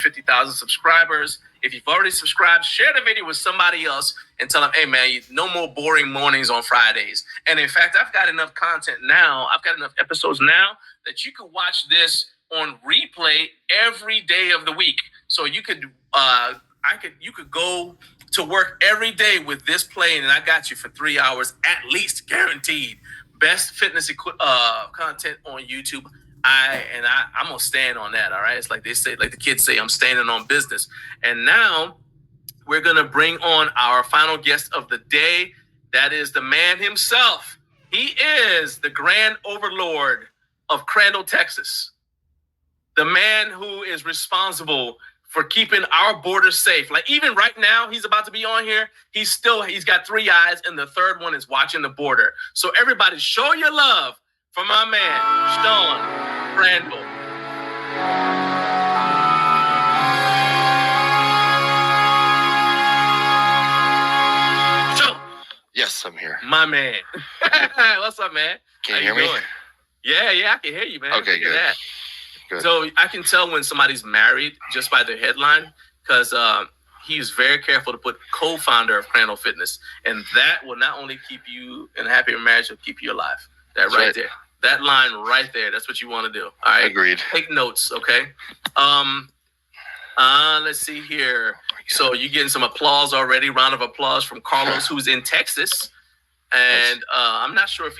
50,000 subscribers. If you've already subscribed, share the video with somebody else and tell them, hey, man, no more boring mornings on Fridays. And in fact, I've got enough content now. I've got enough episodes now that you could watch this on replay every day of the week. So you could, you could go to work every day with this playing, and I got you for 3 hours at least, guaranteed. Best fitness content on YouTube. I'm gonna stand on that. All right. It's like they say, like the kids say, I'm standing on business. And now we're gonna bring on our final guest of the day. That is the man himself. He is the grand overlord of Crandall, Texas. The man who is responsible for keeping our borders safe. Like even right now, he's about to be on here. He's got 3 eyes, and the third one is watching the border. So everybody, show your love for my man, John Greeves. Yes, I'm here. My man. What's up, man? Can you hear me? Yeah, I can hear you, man. Okay, good. Good. So I can tell when somebody's married just by their headline, because he's very careful to put co-founder of Crandall Fitness, and that will not only keep you in a happier marriage, it'll keep you alive. That's right there. That line right there. That's what you want to do. All right. Agreed. Take notes, okay? Let's see here. So you're getting some applause already. Round of applause from Carlos, who's in Texas. And I'm not sure if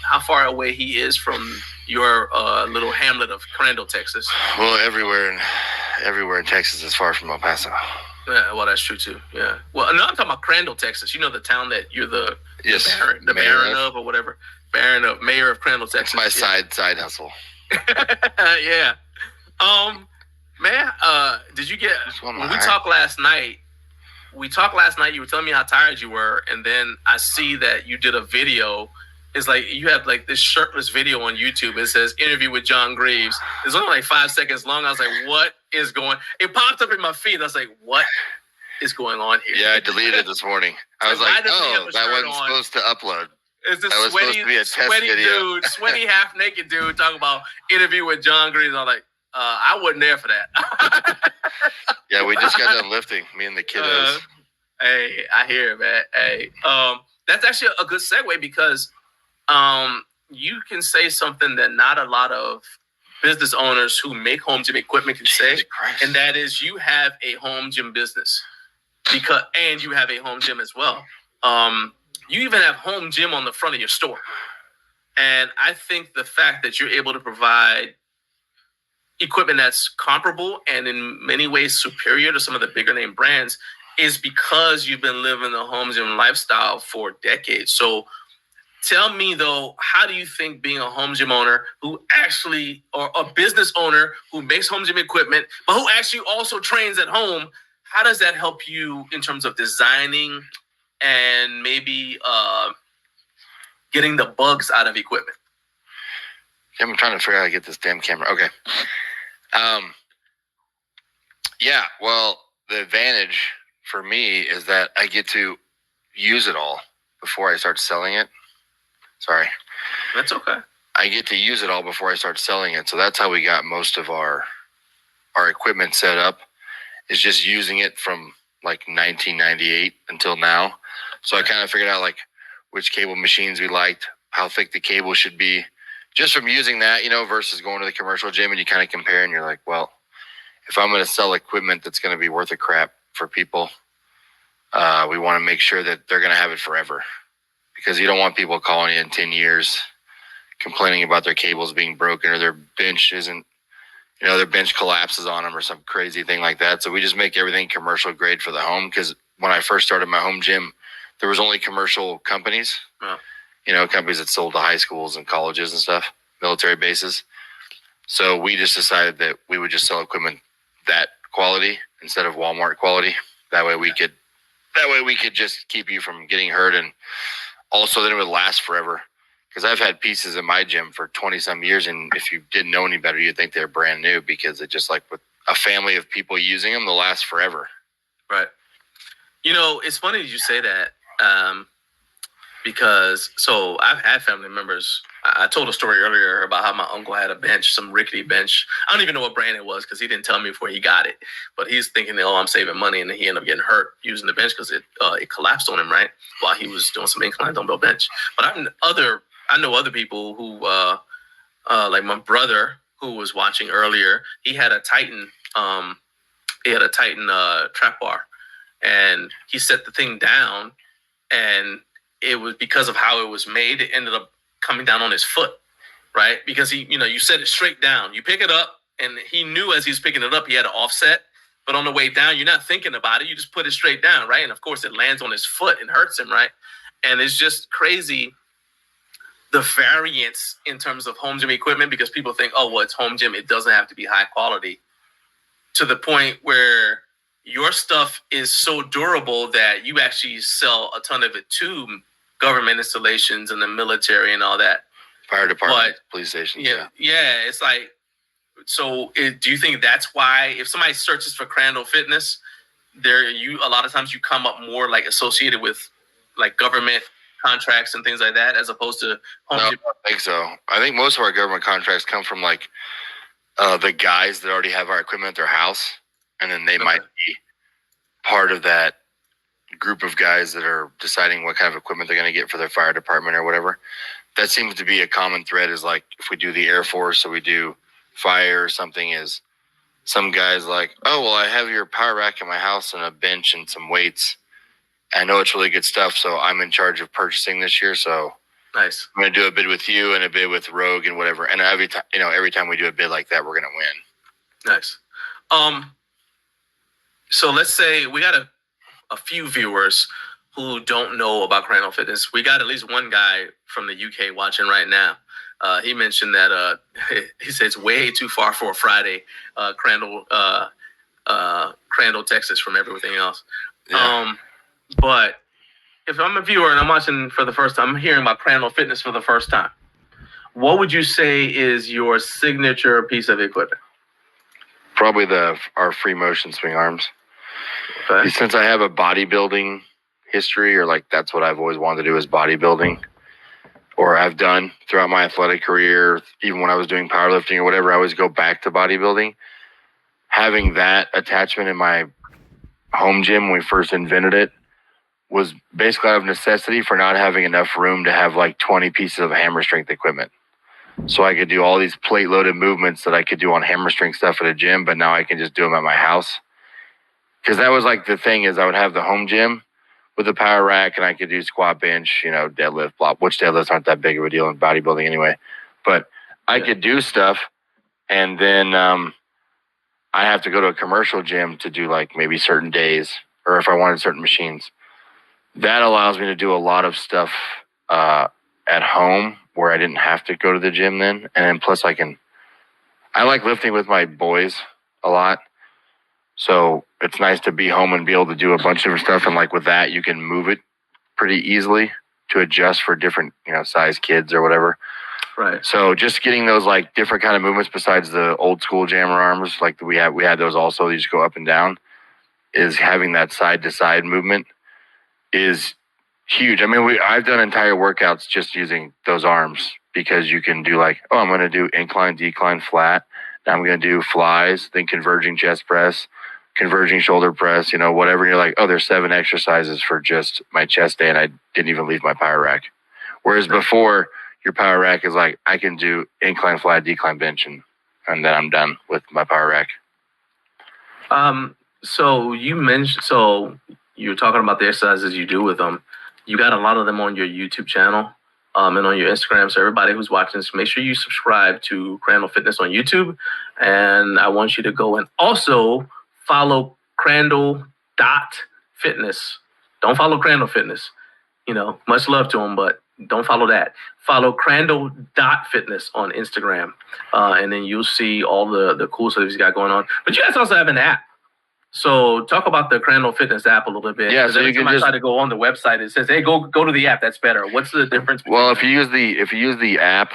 how far away he is from your little hamlet of Crandall, Texas. Well, everywhere in Texas is far from El Paso. Yeah, well, that's true too. Yeah. Well, no, I'm talking about Crandall, Texas. You know, the town that you're the baron of or whatever. Mayor of Crandall, Texas. It's my side hustle. Yeah. Man, did you get when we talked last night? You were telling me how tired you were, and then I see that you did a video. It's like you have like this shirtless video on YouTube. It says interview with John Greeves. It's only like 5 seconds long. I was like, what is going? It popped up in my feed. I was like, what is going on here? Yeah, I deleted it this morning. I was like, that wasn't supposed to upload. It's this sweaty half naked dude talking about interview with John Greeves. I'm like, I wasn't there for that. Yeah, we just got done lifting, me and the kiddos. Hey, I hear it, man. Hey, that's actually a good segue because you can say something that not a lot of business owners who make home gym equipment can say, and that is you have a home gym business and you have a home gym as well. You even have home gym on the front of your store. And I think the fact that you're able to provide equipment that's comparable and in many ways superior to some of the bigger name brands is because you've been living the home gym lifestyle for decades. So tell me though, how do you think being a home gym owner or a business owner who makes home gym equipment, but who actually also trains at home, how does that help you in terms of designing and maybe getting the bugs out of equipment? I'm trying to figure out how to get this damn camera. Okay. Yeah, well, the advantage for me is that I get to use it all before I start selling it. Sorry. That's okay. I get to use it all before I start selling it. So that's how we got most of our equipment set up, is just using it from like 1998 until now. So I kind of figured out like which cable machines we liked, how thick the cable should be, just from using that, versus going to the commercial gym, and you kind of compare and you're like, well, if I'm going to sell equipment that's going to be worth a crap for people, we want to make sure that they're going to have it forever, because you don't want people calling you in 10 years complaining about their cables being broken or their bench their bench collapses on them or some crazy thing like that. So we just make everything commercial grade for the home, because when I first started my home gym, there was only commercial companies. Wow. Companies that sold to high schools and colleges and stuff, military bases. So we just decided that we would just sell equipment that quality instead of Walmart quality. That way we could just keep you from getting hurt, and also then it would last forever. Because I've had pieces in my gym for 20 some years, and if you didn't know any better, you'd think they're brand new, because it's just like with a family of people using them, they'll last forever. Right. It's funny you say that. because so I've had family members. I told a story earlier about how my uncle had a bench, some rickety bench. I don't even know what brand it was because he didn't tell me before he got it. But he's thinking, oh, I'm saving money, and then he ended up getting hurt using the bench because it collapsed on him right while he was doing some incline dumbbell bench. But I know other people who like my brother who was watching earlier. He had a Titan. He had a Titan trap bar, and he set the thing down, and it was because of how it was made. It ended up coming down on his foot, right? Because you set it straight down. You pick it up, and he knew as he was picking it up, he had to offset. But on the way down, you're not thinking about it. You just put it straight down, right? And of course, it lands on his foot and hurts him, right? And it's just crazy the variance in terms of home gym equipment because people think, oh, well, it's home gym. It doesn't have to be high quality to the point where your stuff is so durable that you actually sell a ton of it to government installations and the military and all that. Fire department, police stations. Yeah. It's like, so do you think that's why if somebody searches for Crandall Fitness, a lot of times you come up more like associated with like government contracts and things like that as opposed to home gym? I don't think so. I think most of our government contracts come from like the guys that already have our equipment at their house, and then they might be part of that group of guys that are deciding what kind of equipment they're going to get for their fire department or whatever. That seems to be a common thread is like if we do the Air Force or we do fire or something is some guys like, oh, well, I have your power rack in my house and a bench and some weights. I know it's really good stuff, so I'm in charge of purchasing this year. So nice. I'm going to do a bid with you and a bid with Rogue and whatever. And every time we do a bid like that, we're going to win. Nice. So let's say we got a few viewers who don't know about Crandall Fitness. We got at least one guy from the UK watching right now. He mentioned that he said it's way too far for a Friday, Crandall, Texas, from everything else. Yeah. But if I'm a viewer and I'm watching for the first time, I'm hearing about Crandall Fitness for the first time. What would you say is your signature piece of equipment? Probably our free motion swing arms. Okay. Since I have a bodybuilding history, or like that's what I've always wanted to do is bodybuilding, or I've done throughout my athletic career, even when I was doing powerlifting or whatever, I always go back to bodybuilding. Having that attachment in my home gym when we first invented it was basically out of necessity for not having enough room to have like 20 pieces of hammer strength equipment. So I could do all these plate loaded movements that I could do on hammer strength stuff at a gym, but now I can just do them at my house. Because that was like the thing is I would have the home gym with a power rack and I could do squat, bench, deadlift, blah, which deadlifts aren't that big of a deal in bodybuilding anyway. But I could do stuff and then I have to go to a commercial gym to do like maybe certain days or if I wanted certain machines. That allows me to do a lot of stuff at home where I didn't have to go to the gym then. And then plus I like lifting with my boys a lot. So it's nice to be home and be able to do a bunch of different stuff. And like with that, you can move it pretty easily to adjust for different, size kids or whatever. Right. So just getting those like different kind of movements besides the old school jammer arms, like we had those also, you just go up and down, is having that side to side movement is huge. I mean, I've done entire workouts just using those arms because you can do like, I'm going to do incline, decline, flat. Now I'm going to do flies, then converging chest press, converging shoulder press, whatever. And you're like, there's 7 exercises for just my chest day. And I didn't even leave my power rack. Whereas before your power rack is like, I can do incline, flat, decline, bench. And then I'm done with my power rack. So you mentioned, you're talking about the exercises you do with them. You got a lot of them on your YouTube channel and on your Instagram. So everybody who's watching this, make sure you subscribe to Crandall Fitness on YouTube. And I want you to go and also follow Crandall.fitness. Don't follow Crandall Fitness. Much love to him, but don't follow that. Follow Crandall.fitness on Instagram. And then you'll see all the cool stuff he's got going on. But you guys also have an app. So talk about the Crandall Fitness app a little bit. Yeah, so every time I try to go on the website, it says, "Hey, go to the app. That's better." What's the difference? Well, if you use the app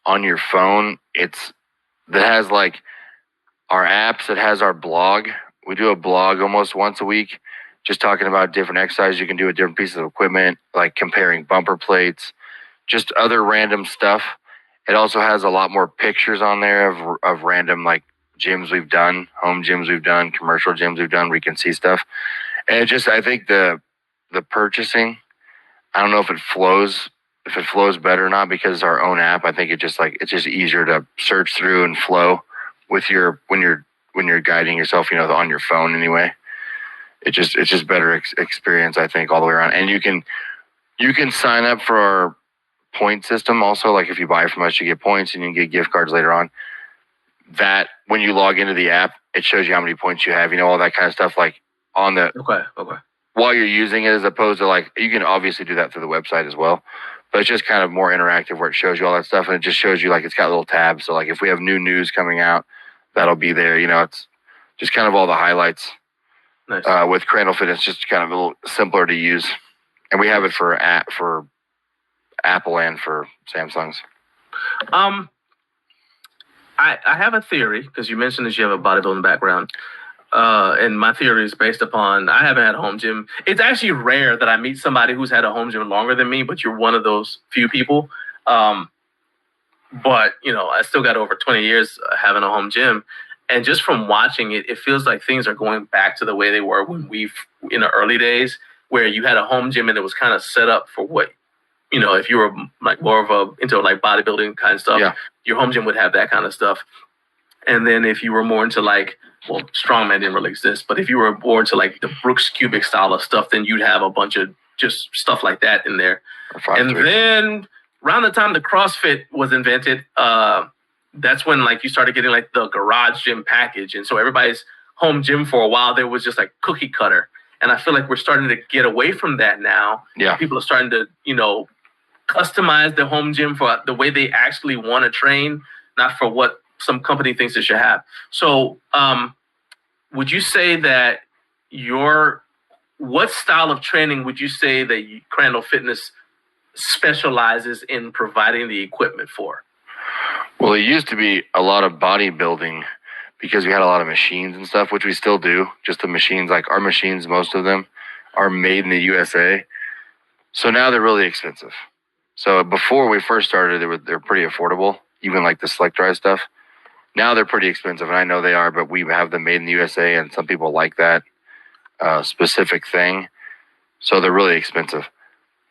on your phone, that has like our apps. It has our blog. We do a blog almost once a week. just talking about different exercises you can do with different pieces of equipment, like comparing bumper plates, just other random stuff. It also has a lot more pictures on there of random like gyms we've done, home gyms we've done, commercial gyms we've done where you can see stuff. And it just, I think the purchasing, I don't know if it flows better or not because it's our own app. I think it's just easier to search through and flow with when you're guiding yourself, on your phone anyway. It's just better experience, I think, all the way around. And you can sign up for our point system also. Like if you buy from us, you get points and you can get gift cards later on. That when you log into the app, it shows you how many points you have, all that kind of stuff, like on the Okay. while you're using it, as opposed to like, you can obviously do that through the website as well, but it's just kind of more interactive where it shows you all that stuff. And it just shows you like, it's got little tabs. So like if we have new news coming out, that'll be there. It's just kind of all the highlights. Nice. With Crandall Fitness, just kind of a little simpler to use. And we have it for Apple and for Samsungs. I have a theory, because you mentioned that you have a bodybuilding background. And my theory is based upon, I haven't had a home gym. It's actually rare that I meet somebody who's had a home gym longer than me, but you're one of those few people. But, I still got over 20 years having a home gym. And just from watching it, it feels like things are going back to the way they were when in the early days, where you had a home gym and it was kind of set up for what, if you were like more of into like bodybuilding kind of stuff, your home gym would have that kind of stuff. And then if you were more into like, well, strongman didn't really exist, but if you were more into like the Brooks cubic style of stuff, then you'd have a bunch of just stuff like that in there. And then around the time the CrossFit was invented, that's when like you started getting like the garage gym package. And so everybody's home gym for a while, there was just like cookie cutter. And I feel like we're starting to get away from that now. Yeah. People are starting to, customize the home gym for the way they actually want to train, not for what some company thinks it should have. So would you say that what style of training would you say that Crandall Fitness specializes in providing the equipment for? Well, it used to be a lot of bodybuilding because we had a lot of machines and stuff, which we still do. Just the machines, like our machines, most of them are made in the USA. So now they're really expensive. So before we first started, they're pretty affordable, even like the Select Drive stuff. Now they're pretty expensive, and I know they are, but we have them made in the USA, and some people like that specific thing. So they're really expensive.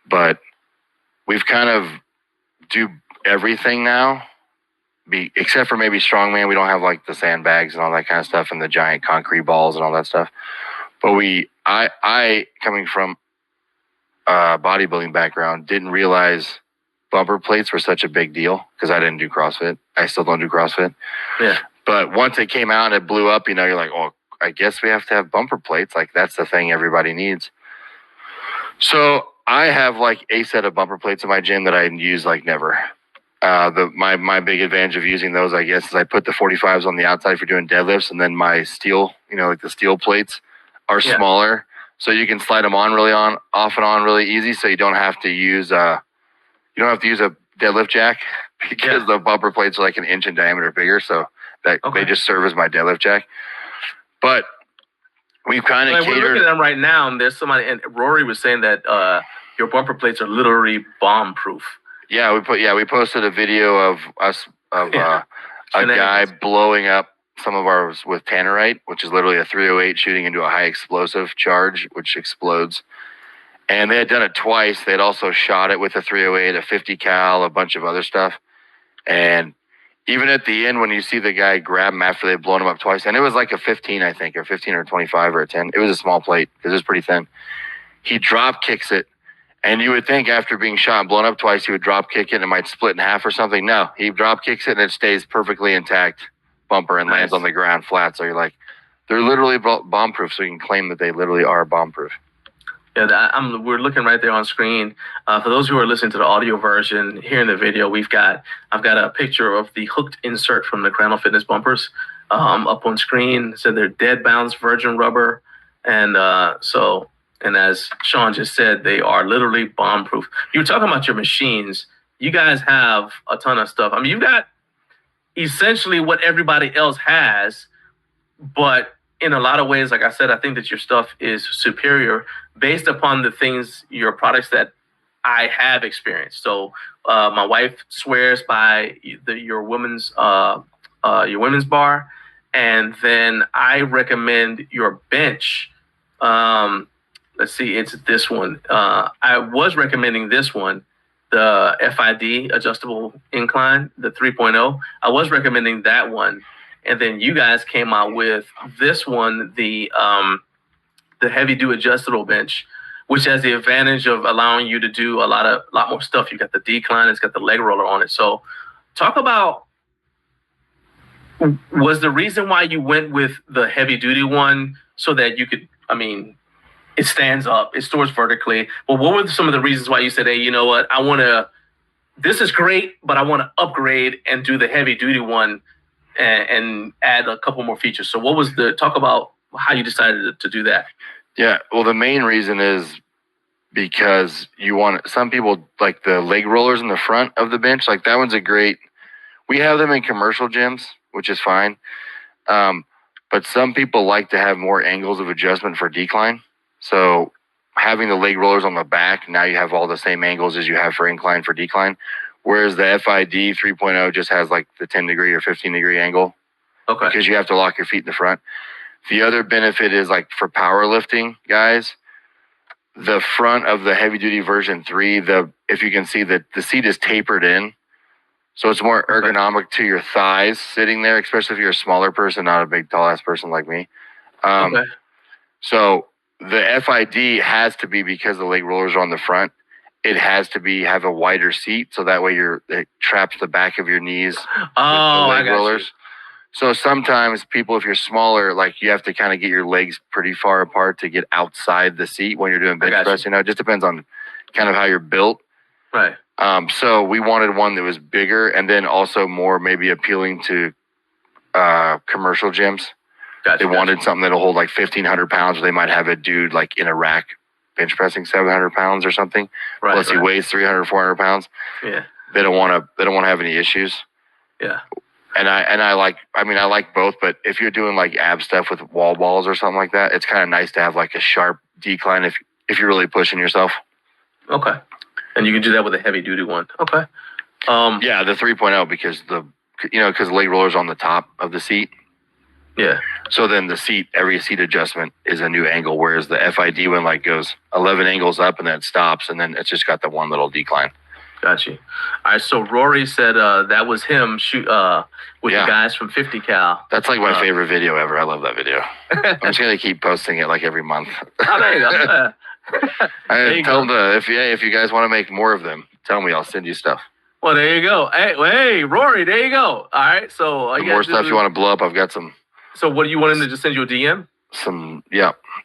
But we've kind of do everything now, except for maybe strongman. We don't have like the sandbags and all that kind of stuff and the giant concrete balls and all that stuff. But I coming from a bodybuilding background, didn't realize bumper plates were such a big deal because I didn't do CrossFit. I still don't do CrossFit. Yeah. But once it came out and it blew up, you're like, oh, I guess we have to have bumper plates. Like that's the thing everybody needs. So I have like a set of bumper plates in my gym that I use like never. My big advantage of using those, I guess, is I put the 45s on the outside for doing deadlifts, and then my steel, like the steel plates are smaller, so you can slide them off and on really easy. So you don't have to use a deadlift jack because the bumper plates are like an inch in diameter bigger, so that they just serve as my deadlift jack. But we've kind of catered. We're looking at them right now, and there's somebody, and Rory was saying that your bumper plates are literally bomb proof. Yeah, we posted a video of us a guy blowing up some of ours with tannerite, which is literally a 308 shooting into a high explosive charge, which explodes. And they had done it twice. They had also shot it with a 308, a 50 cal, a bunch of other stuff. And even at the end, when you see the guy grab him after they've blown him up twice, and it was like a 15, I think, or 15 or 25 or a 10. It was a small plate because it was pretty thin. He drop kicks it. And you would think after being shot and blown up twice, he would drop kick it and it might split in half or something. No, he drop kicks it and it stays perfectly intact bumper and lands on the ground flat. So you're like, they're literally bomb proof. So you can claim that they literally are bomb proof. Yeah, we're looking right there on screen. For those who are listening to the audio version, here in the video, I've got a picture of the hooked insert from the Crandall Fitness bumpers up on screen. So they're dead bounce virgin rubber. And and as Sean just said, they are literally bomb proof. You were talking about your machines. You guys have a ton of stuff. I mean, you've got essentially what everybody else has, but in a lot of ways, like I said, I think that your stuff is superior based upon the things, your products that I have experienced. So my wife swears by your women's bar, and then I recommend your bench. Let's see, it's this one. I was recommending this one, the FID adjustable incline, the 3.0. I was recommending that one, and then you guys came out with this one, the heavy duty adjustable bench, which has the advantage of allowing you to do a lot more stuff. You got the decline, it's got the leg roller on it. So, talk about, was the reason why you went with the heavy duty one so that you could, I mean, it stands up, it stores vertically. But what were some of the reasons why you said, hey, you know what, this is great, but I want to upgrade and do the heavy duty one and add a couple more features? So talk about how you decided to do that. Yeah, well, the main reason is because some people like the leg rollers in the front of the bench. Like that one's we have them in commercial gyms, which is fine. But some people like to have more angles of adjustment for decline. So having the leg rollers on the back, now you have all the same angles as you have for incline for decline. Whereas the FID 3.0 just has like the 10 degree or 15 degree angle. Okay. Because you have to lock your feet in the front. The other benefit is like for powerlifting guys, the front of the heavy duty version 3, if you can see that the seat is tapered in. So it's more ergonomic to your thighs sitting there, especially if you're a smaller person, not a big tall ass person like me. So the FID has to be, because the leg rollers are on the front, it has to have a wider seat. So that way it traps the back of your knees with the leg rollers. You. So sometimes people, if you're smaller, like you have to kind of get your legs pretty far apart to get outside the seat when you're doing bench press. You know, it just depends on kind of how you're built. Right. So we wanted one that was bigger and then also more maybe appealing to commercial gyms. They wanted something that'll hold like 1,500 pounds, or they might have a dude like in a rack bench pressing 700 pounds or something. Right. Plus he weighs 300, 400 pounds. Yeah. They don't want to have any issues. Yeah. And I like both, but if you're doing like ab stuff with wall balls or something like that, it's kind of nice to have like a sharp decline if you're really pushing yourself. Okay. And you can do that with a heavy duty one. Okay. Yeah, the 3.0 because the leg roller's on the top of the seat. Yeah. So then every seat adjustment is a new angle, whereas the FID one like goes 11 angles up and then it stops, and then it's just got the one little decline. Got you. All right, so Rory said that was him with the guys from 50 Cal. That's like my favorite video ever. I love that video. I'm just going to keep posting it like every month. Oh, there you go. I tell them if you guys want to make more of them, tell me. I'll send you stuff. Well, there you go. Hey, Rory, there you go. All right, so more stuff you want to blow up, I've got some. So what do you want him to just send you a DM?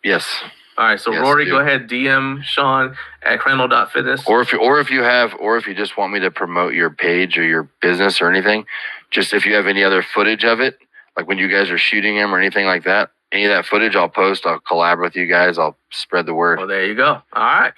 Yes. All right, so Rory, go ahead, DM Sean at Crandall.fitness. Or if you just want me to promote your page or your business or anything, just if you have any other footage of it, like when you guys are shooting him or anything like that, any of that footage I'll post. I'll collab with you guys. I'll spread the word. Well, there you go. All right.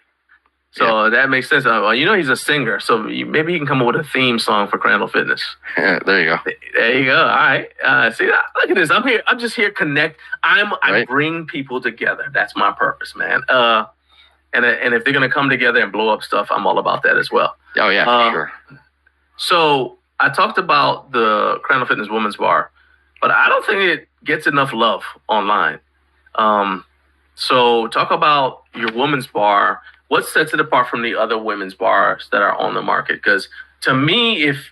So that makes sense. Well, he's a singer, so maybe he can come up with a theme song for Crandall Fitness. Yeah, there you go. There you go. All right. See, look at this. I'm here. I'm just here connect. I bring people together. That's my purpose, man. And if they're gonna come together and blow up stuff, I'm all about that as well. Oh yeah, for sure. So I talked about the Crandall Fitness Women's Bar, but I don't think it gets enough love online. So talk about your women's bar. What sets it apart from the other women's bars that are on the market? Because to me, if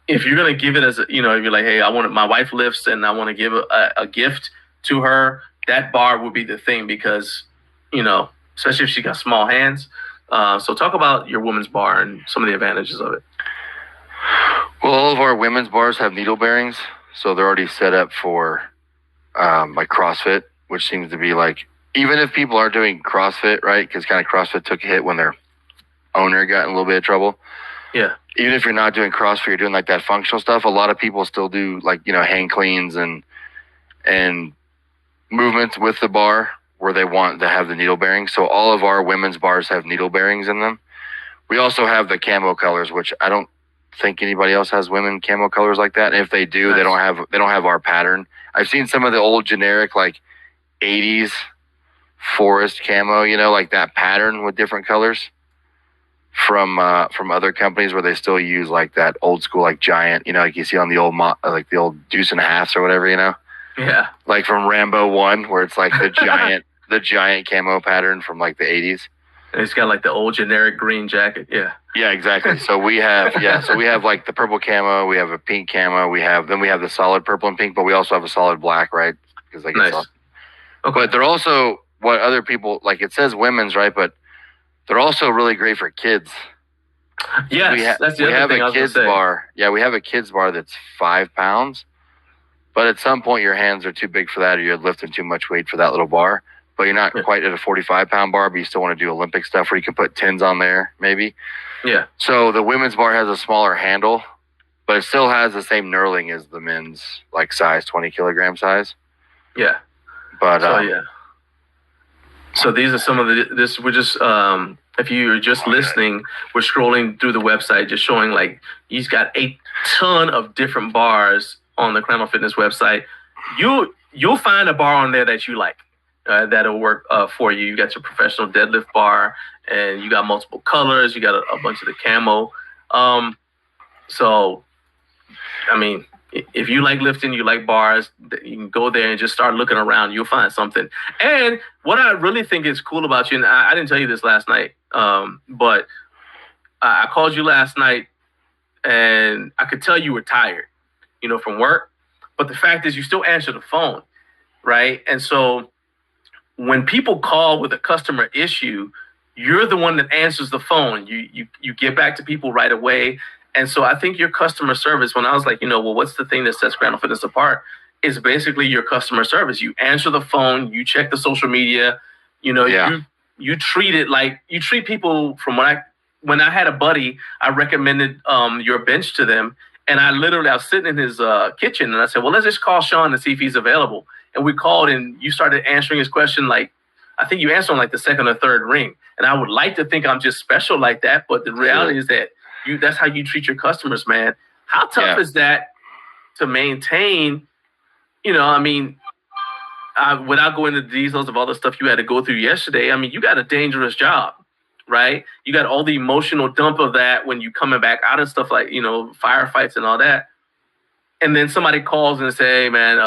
you're gonna give it as if you're like, hey, my wife lifts and I want to give a gift to her, that bar would be the thing, because especially if she got small hands. So talk about your women's bar and some of the advantages of it. Well, all of our women's bars have needle bearings, so they're already set up for like CrossFit, which seems to be like, even if people are doing CrossFit, right? Because kind of CrossFit took a hit when their owner got in a little bit of trouble. Yeah. Even if you're not doing CrossFit, you're doing like that functional stuff. A lot of people still do like, hang cleans and movements with the bar where they want to have the needle bearings. So all of our women's bars have needle bearings in them. We also have the camo colors, which I don't think anybody else has women camo colors like that. And if they do, they don't have our pattern. I've seen some of the old generic like 80s forest camo, like that pattern with different colors from other companies where they still use like that old school like giant, like you see on the old like the old deuce and a halves or whatever, Yeah. like from Rambo 1 where it's like the giant the giant camo pattern from like the 80s. And it's got like the old generic green jacket. Yeah. Yeah, exactly. So we have like the purple camo, we have a pink camo, we have the solid purple and pink, but we also have a solid black, right? Because like Nice. Okay. But they're also what other people like. It says women's, right? But they're also really great for kids. Yes, that's the other thing I was kids gonna say. bar. Yeah, we have a kids bar that's 5 pounds. But at some point, your hands are too big for that, or you're lifting too much weight for that little bar. But you're not quite at a 45-pound bar, but you still want to do Olympic stuff where you can put tins on there, maybe. Yeah. So the women's bar has a smaller handle, but it still has the same knurling as the men's, like size, 20 kilogram size. Yeah. But yeah. So these are some of this. We're just if you're just listening, we're scrolling through the website, just showing like he's got a ton of different bars on the Camo Fitness website. You'll find a bar on there that you like. That'll work for you. You got your professional deadlift bar, and you got multiple colors. You got a bunch of the camo. So, I mean, if you like lifting, you like bars, you can go there and just start looking around. You'll find something. And what I really think is cool about you, and I didn't tell you this last night, but I called you last night, and I could tell you were tired, from work. But the fact is, you still answer the phone, right? And so when people call with a customer issue, you're the one that answers the phone. You get back to people right away. And so I think your customer service, when I was like, well, what's the thing that sets Camo Fitness apart, is basically your customer service. You answer the phone, you check the social media, you treat it like you treat people. From when I had a buddy, I recommended your bench to them. And I was sitting in his kitchen, and I said, well, let's just call Sean and see if he's available. And we called, and you started answering his question. Like, I think you answered on like the second or third ring. And I would like to think I'm just special like that. But the reality is that that's how you treat your customers, man. How tough is that to maintain, without going into the details of all the stuff you had to go through yesterday? I mean, you got a dangerous job, right? You got all the emotional dump of that when you coming back out of stuff like, firefights and all that. And then somebody calls and say, hey, man,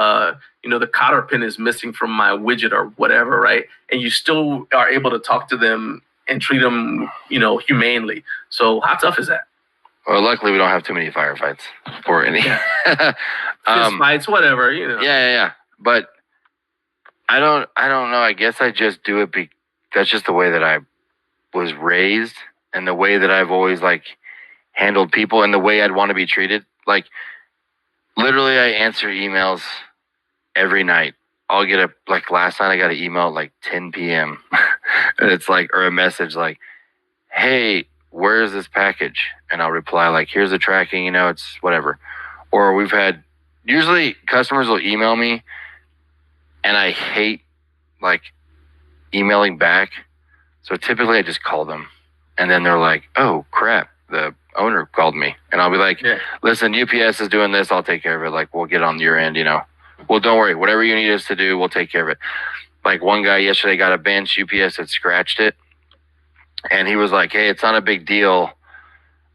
the cotter pin is missing from my widget or whatever, right? And you still are able to talk to them and treat them, humanely. So how tough is that? Well, luckily we don't have too many firefights or any fist fights, whatever, Yeah. But I don't know. I guess I just do it. That's just the way that I was raised, and the way that I've always like handled people, and the way I'd want to be treated. Like, literally, I answer emails every night. I'll get like last night I got an email at like 10 p.m. and it's like, or a message like, hey, where is this package? And I'll reply like, here's the tracking, it's whatever. Or usually customers will email me, and I hate like emailing back. So typically I just call them, and then they're like, oh crap, the owner called me. And I'll be like, listen, UPS is doing this. I'll take care of it. Like, we'll get on your end, Well, don't worry. Whatever you need us to do, we'll take care of it. Like, one guy yesterday got a bench. UPS had scratched it. And he was like, hey, it's not a big deal.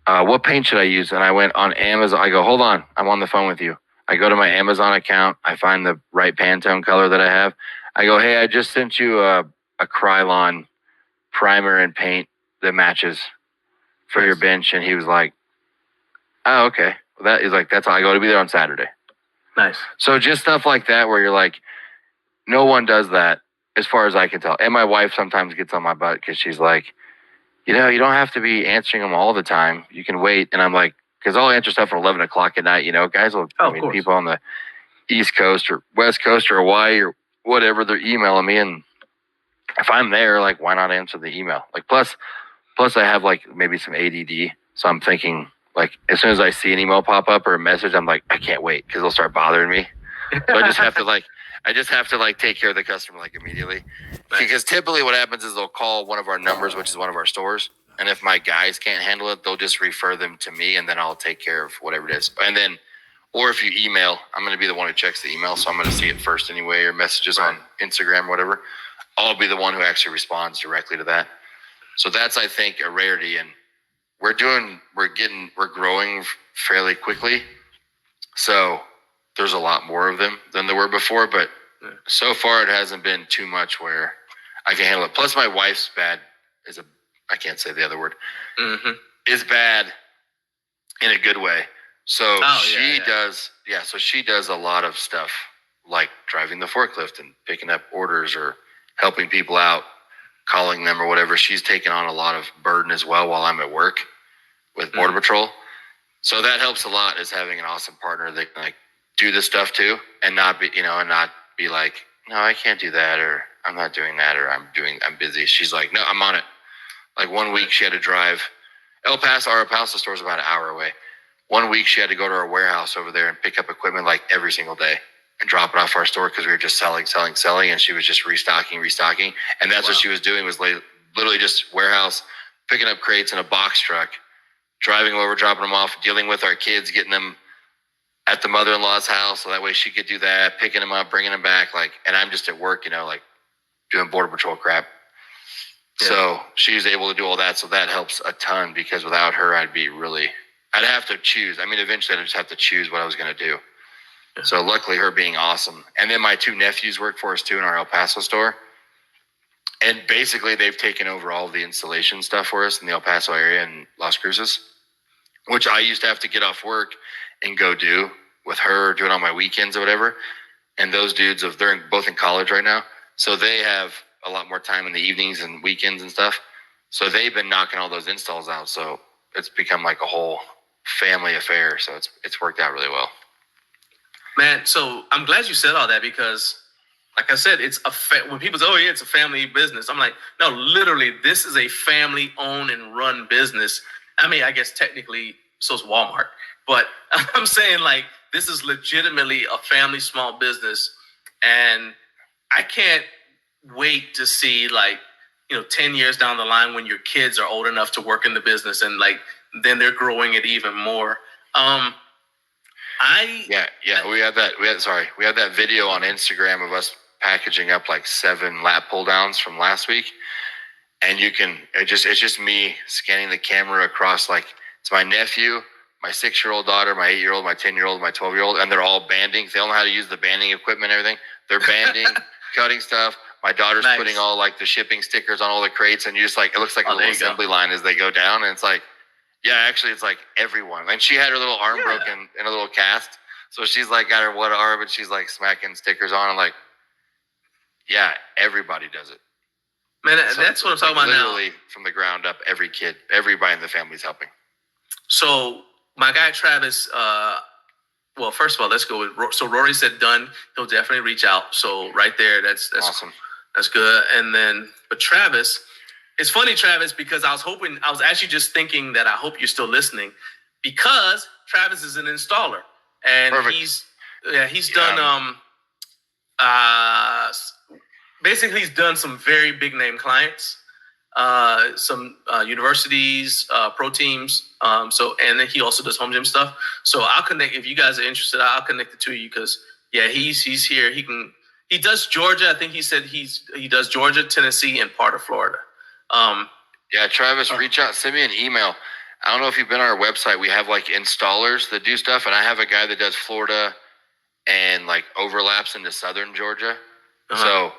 What paint should I use? And I went on Amazon. I go, hold on. I'm on the phone with you. I go to my Amazon account. I find the right Pantone color that I have. I go, hey, I just sent you a Krylon primer and paint that matches for your bench. And he was like, oh, okay. Well, that is like, that's all. I go to be there on Saturday. Nice. So just stuff like that where you're like, no one does that as far as I can tell. And my wife sometimes gets on my butt because she's like, you don't have to be answering them all the time. You can wait. And I'm like, because I'll answer stuff at 11 o'clock at night. Guys will, people on the East Coast or West Coast or Hawaii or whatever, they're emailing me. And if I'm there, like, why not answer the email? Like, plus I have like maybe some ADD. So I'm thinking, like, as soon as I see an email pop up or a message, I'm like, I can't wait because they'll start bothering me. So I just have to take care of the customer like immediately. Nice. Because typically what happens is they'll call one of our numbers, which is one of our stores. And if my guys can't handle it, they'll just refer them to me, and then I'll take care of whatever it is. And then, or if you email, I'm going to be the one who checks the email, so I'm going to see it first anyway, or messages on Instagram or whatever. I'll be the one who actually responds directly to that. So that's, I think, a rarity, and we're growing fairly quickly. So there's a lot more of them than there were before, but so far it hasn't been too much where I can handle it. Plus, my wife's bad I can't say the other word, is bad in a good way. So she does a lot of stuff like driving the forklift and picking up orders or helping people out, calling them or whatever. She's taken on a lot of burden as well while I'm at work with Border Patrol. So that helps a lot, is having an awesome partner that can like do this stuff too, and not be like, no, I can't do that, or I'm not doing that, or I'm busy. She's like, no, I'm on it. Like 1 week she had to drive our El Paso store is about an hour away. 1 week she had to go to our warehouse over there and pick up equipment like every single day and drop it off our store because we were just selling. And she was just restocking. And that's what she was doing, was literally just warehouse, picking up crates in a box truck, driving over, dropping them off, dealing with our kids, getting them at the mother-in-law's house. So that way she could do that, picking them up, bringing them back. And I'm just at work, like doing Border Patrol crap. Yeah. So she's able to do all that. So that helps a ton, because without her, I'd have to choose. I mean, eventually I'd just have to choose what I was going to do. Yeah. So luckily, her being awesome. And then my 2 nephews work for us too in our El Paso store. And basically they've taken over all of the installation stuff for us in the El Paso area and Las Cruces, which I used to have to get off work and go do with her, do it on my weekends or whatever. And those dudes, they're both in college right now, so they have a lot more time in the evenings and weekends and stuff. So they've been knocking all those installs out. So it's become like a whole family affair. So it's worked out really well. Man, so I'm glad you said all that, because like I said, it's when people say, oh yeah, it's a family business. I'm like, no, literally, this is a family owned and run business. I mean, I guess technically so is Walmart, but I'm saying like this is legitimately a family small business, and I can't wait to see 10 years down the line when your kids are old enough to work in the business, and then they're growing it even more. We had that video on Instagram of us packaging up like 7 lap pull downs from last week. And it's just me scanning the camera across, it's my nephew, my 6-year-old daughter, my 8-year-old, my 10-year-old, my 12-year-old, and they're all banding. They don't know how to use the banding equipment and everything. They're banding, cutting stuff. My daughter's putting all the shipping stickers on all the crates, and you just it looks like a little assembly line as they go down. And it's actually it's everyone. And she had her little arm broken in a little cast. So she's got her one arm, and she's smacking stickers on. I'm everybody does it. Man, that's what I'm talking about now. Literally from the ground up, everybody in the family is helping. So my guy Travis, well, first of all, let's go with. So Rory said done. He'll definitely reach out. So right there, that's awesome. That's good. And then, but Travis, it's funny, Travis, because I was actually just thinking that I hope you're still listening, because Travis is an installer, and Perfect. he's done basically he's done some very big name clients, some universities, pro teams. And then he also does home gym stuff. So I'll connect, if you guys are interested, I'll connect the two of you, because he's here. He does Georgia. I think he said he does Georgia, Tennessee, and part of Florida. Travis, reach out, send me an email. I don't know if you've been on our website. We have installers that do stuff, and I have a guy that does Florida and overlaps into southern Georgia. So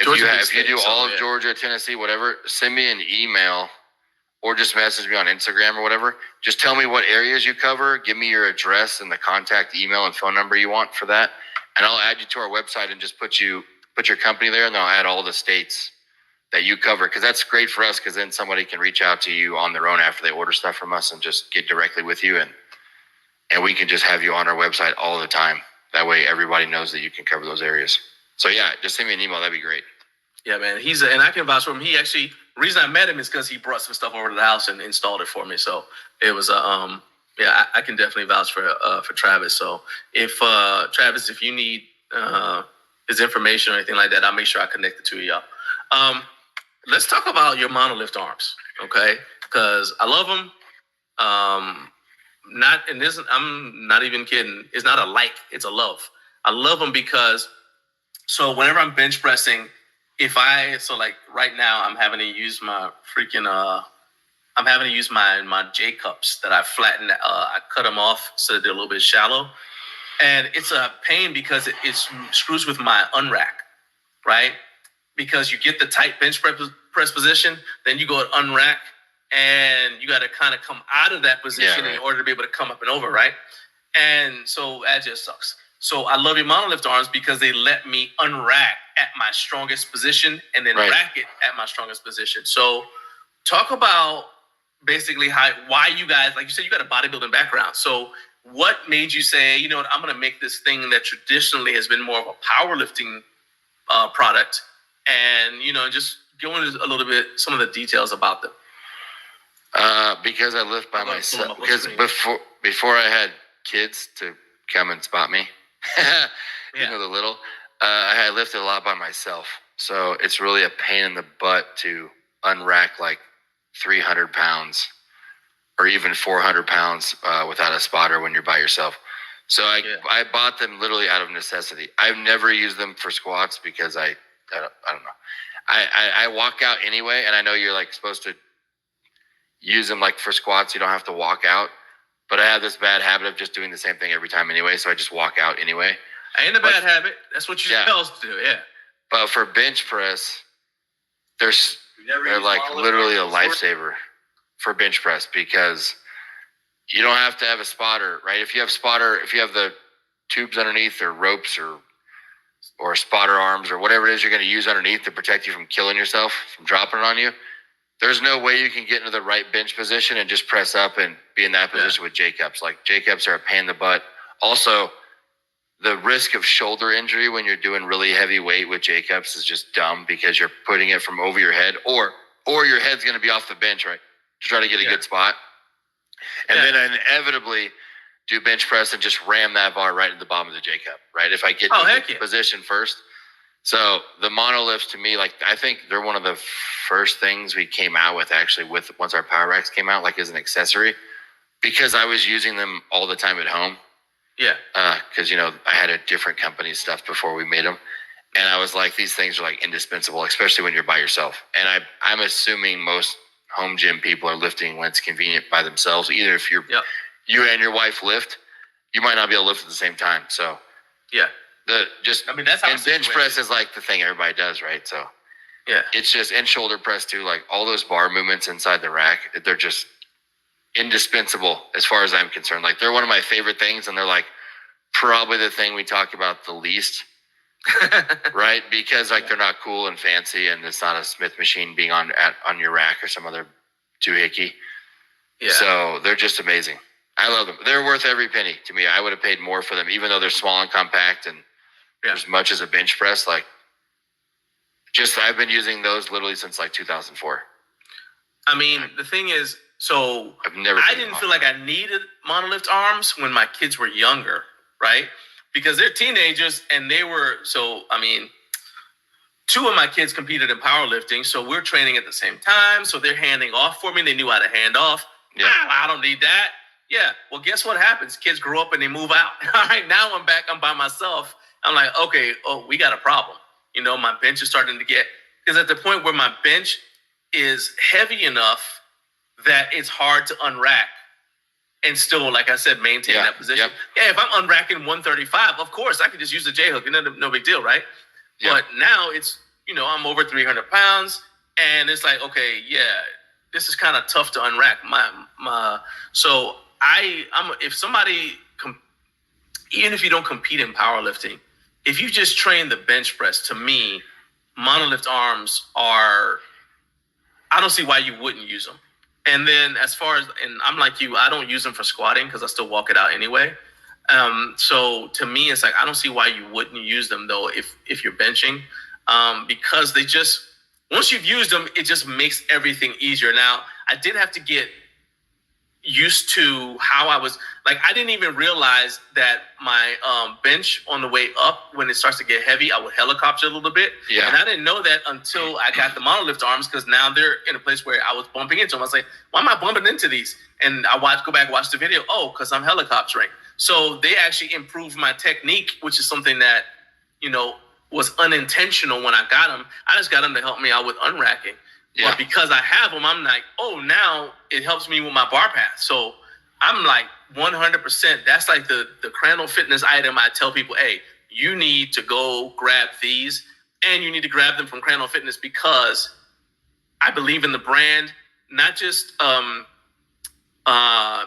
if you do all of Georgia, Tennessee, whatever, send me an email or just message me on Instagram or whatever. Just tell me what areas you cover. Give me your address and the contact email and phone number you want for that. And I'll add you to our website and just put your company there, and then I'll add all the states that you cover, because that's great for us, because then somebody can reach out to you on their own after they order stuff from us and just get directly with you, and we can just have you on our website all the time. That way everybody knows that you can cover those areas. So just send me an email. That'd be great. Yeah, man. And I can vouch for him. He actually, the reason I met him is because he brought some stuff over to the house and installed it for me. So it was I can definitely vouch for Travis. So if Travis, if you need his information or anything like that, I'll make sure I connect the two of y'all. let's talk about your monolift arms, okay? Because I love them. Not and this, I'm not even kidding. It's not a like, it's a love. I love them because so whenever I'm bench pressing, like right now I'm having to use my freaking I'm having to use my J cups that I flattened. I cut them off so that they're a little bit shallow, and it's a pain because it screws with my unrack, right? Because you get the tight bench press position, then you go to unrack, and you got to kind of come out of that position in order to be able to come up and over, right? And so that just sucks. So I love your monolift arms because they let me unrack at my strongest position and then rack it at my strongest position. So talk about basically why you guys, like you said, you got a bodybuilding background. So what made you say, you know what, I'm going to make this thing that traditionally has been more of a powerlifting product, and you know, just go into a little bit some of the details about them. Because I lift by myself. Because before I had kids to come and spot me, you know, the little, I had lifted a lot by myself. So it's really a pain in the butt to unrack like 300 pounds or even 400 pounds without a spotter when you're by yourself. So I bought them literally out of necessity. I've never used them for squats because I don't know. I walk out anyway, and I know you're like supposed to use them like for squats. You don't have to walk out, but I have this bad habit of just doing the same thing every time anyway. So I just walk out anyway. Ain't a bad habit. That's what you're supposed to do. Yeah. But for bench press, they're like literally a lifesaver for bench press because you don't have to have a spotter, right? If you have the tubes underneath or ropes or spotter arms or whatever it is you're going to use underneath to protect you from killing yourself, from dropping it on you, there's no way you can get into the right bench position and just press up and be in that position with J-cups. Like J-cups are a pain in the butt. Also, the risk of shoulder injury when you're doing really heavy weight with J-cups is just dumb because you're putting it from over your head or your head's going to be off the bench, right? To try to get a good spot. And then inevitably do bench press and just ram that bar right in the bottom of the J-cup, right? If I get to the position first. So the monolifts to me, like I think they're one of the first things we came out with actually once our power racks came out, like as an accessory, because I was using them all the time at home. Yeah. Because, you know, I had a different company stuff before we made them. And I was like, these things are like indispensable, especially when you're by yourself. And I'm assuming most home gym people are lifting when it's convenient by themselves. Either if you and your wife lift, you might not be able to lift at the same time. So that's how. And bench press is like the thing everybody does, right? So it's just, and shoulder press too. Like all those bar movements inside the rack, they're just indispensable as far as I'm concerned. Like they're one of my favorite things, and they're like probably the thing we talk about the least. Right? Because like they're not cool and fancy, and it's not a Smith machine being on your rack or some other doohickey. Yeah. So they're just amazing. I love them. They're worth every penny to me. I would have paid more for them, even though they're small and compact and as much as a bench press. Like, just I've been using those literally since like 2004. I mean, the thing is, so I didn't feel like I needed monolift arms when my kids were younger, right? Because they're teenagers, and they were, so, I mean, two of my kids competed in powerlifting, so we're training at the same time, so they're handing off for me. They knew how to hand off. Yeah. I don't need that. Yeah, well, guess what happens? Kids grow up and they move out. All right, now I'm back. I'm by myself. I'm like, okay, we got a problem. You know, my bench is starting to is at the point where my bench is heavy enough that it's hard to unrack and still, like I said, maintain that position. Yeah, if I'm unracking 135, of course, I could just use the J-hook. No big deal, right? Yep. But now it's, you know, I'm over 300 pounds, and it's like, okay, this is kind of tough to unrack. So if somebody, even if you don't compete in powerlifting, if you just train the bench press, to me, monolift arms are, I don't see why you wouldn't use them. And then as far as, and I'm like you, I don't use them for squatting because I still walk it out anyway. So to me, it's like, I don't see why you wouldn't use them though if you're benching, because they just, once you've used them, it just makes everything easier. Now, I did have to get, used to how I was like, I didn't even realize that my bench on the way up, when it starts to get heavy, I would helicopter a little bit. Yeah. And I didn't know that until I got the monolift arms, because now they're in a place where I was bumping into them. I was like, why am I bumping into these? And I go back and watch the video. Oh, because I'm helicoptering. So they actually improved my technique, which is something that, was unintentional when I got them. I just got them to help me out with unracking. Yeah. But because I have them, I'm like, oh, now it helps me with my bar path. So I'm like 100%. That's like the Crandall Fitness item. I tell people, hey, you need to go grab these, and you need to grab them from Crandall Fitness, because I believe in the brand, not just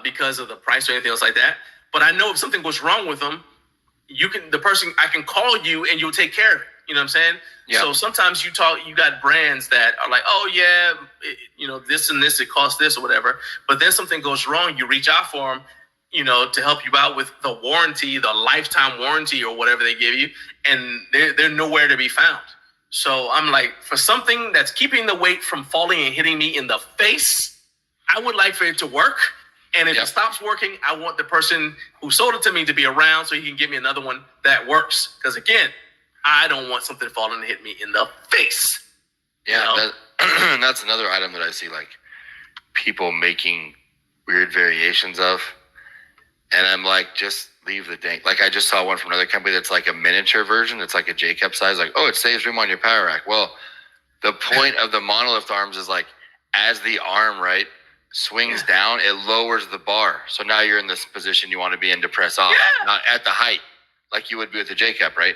because of the price or anything else like that, but I know if something goes wrong with them, I can call you and you'll take care of it. You know what I'm saying? Yeah. So sometimes you got brands that are like, oh yeah, this and this, it costs this or whatever. But then something goes wrong, you reach out for them, to help you out with the warranty, the lifetime warranty or whatever they give you, and they're nowhere to be found. So I'm like, for something that's keeping the weight from falling and hitting me in the face, I would like for it to work. And if it stops working, I want the person who sold it to me to be around so he can give me another one that works. Because again, I don't want something falling and hit me in the face. Yeah, that's another item that I see like people making weird variations of. And I'm like, just leave the dang. Like I just saw one from another company that's like a miniature version. It's like a J cup size. Like, oh, it saves room on your power rack. Well, the point of the monolift arms is like, as the arm, swings down, it lowers the bar. So now you're in this position you want to be in to press off, not at the height like you would be with the J cup, right?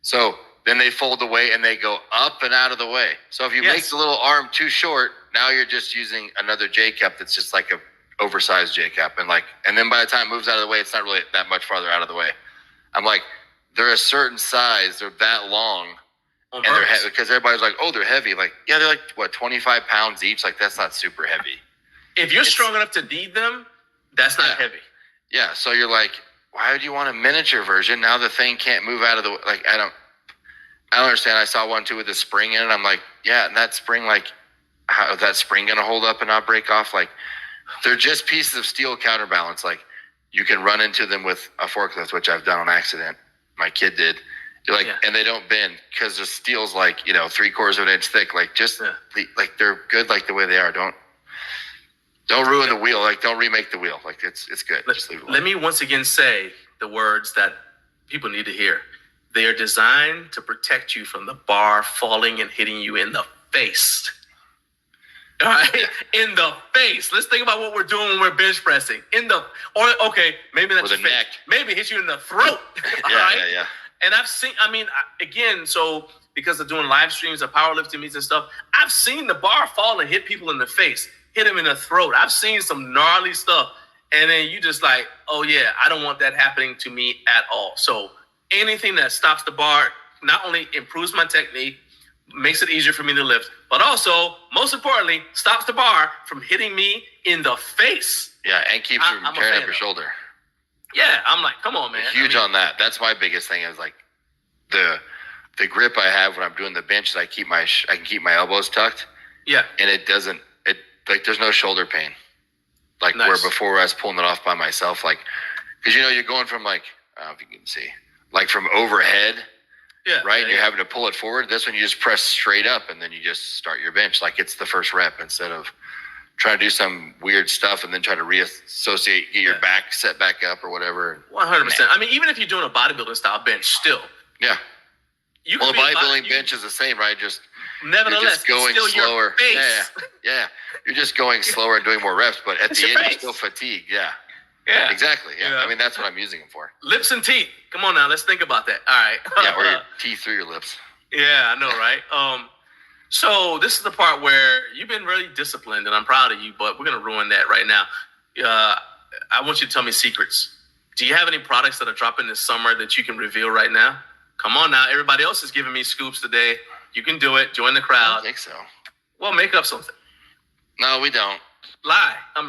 So then they fold away and they go up and out of the way. So if you make the little arm too short, now you're just using another J cup that's just like a oversized J cup, and then by the time it moves out of the way, it's not really that much farther out of the way. I'm like, they're a certain size, they're that long, and they're heavy, because everybody's like, oh, they're heavy. Like, yeah, they're like what, 25 pounds each. Like, that's not super heavy. If you're strong enough to need them, that's not heavy. Yeah, so you're like, why would you want a miniature version? Now the thing can't move out of the way. Like, I don't understand. I saw one too with a spring in it. I'm like, yeah, and that spring, like, how is that spring gonna hold up and not break off? Like, they're just pieces of steel counterbalance. Like, you can run into them with a forklift, which I've done on accident. My kid did. You're like, and they don't bend because the steel's like, 3/4 of an inch thick. Like, just like they're good like the way they are. Don't ruin the wheel. Like, don't remake the wheel. Like, it's good. Just leave it alone. Let me once again say the words that people need to hear. They are designed to protect you from the bar falling and hitting you in the face. All right? In the face. Let's think about what we're doing when we're bench pressing. Maybe that's with the neck. Maybe it hits you in the throat. Yeah. And I've seen, again, so because of doing live streams of powerlifting meets and stuff, I've seen the bar fall and hit people in the face, hit them in the throat. I've seen some gnarly stuff. And then you just like, oh yeah, I don't want that happening to me at all. So anything that stops the bar not only improves my technique, makes it easier for me to lift, but also, most importantly, stops the bar from hitting me in the face. Yeah, and keeps you from tearing up your shoulder. Yeah, I'm like, come on, man. Huge on that. That's my biggest thing is like the grip I have when I'm doing the bench is I can keep my elbows tucked. Yeah. And there's no shoulder pain. Like where before I was pulling it off by myself, like, because you're going from like, I don't know if you can see, like from overhead. Yeah. Right? And you're having to pull it forward. This one you just press straight up and then you just start your bench like it's the first rep instead of trying to do some weird stuff and then try to reassociate, get your back set back up or whatever. 100%. Even if you're doing a bodybuilding style bench still. Yeah. The bodybuilding bench is the same, right? Nevertheless, you're just going it's still slower. Your face. Yeah. You're just going slower and doing more reps, but at the end you're still fatigued. Yeah. Yeah. Exactly. Yeah. That's what I'm using them for. Lips and teeth. Come on now, let's think about that. All right. Yeah, or your teeth through your lips. Yeah, I know, right? So this is the part where you've been really disciplined, and I'm proud of you, but we're going to ruin that right now. I want you to tell me secrets. Do you have any products that are dropping this summer that you can reveal right now? Come on now. Everybody else is giving me scoops today. You can do it. Join the crowd. I don't think so. Well, make up something. No, we don't. Lie. Don't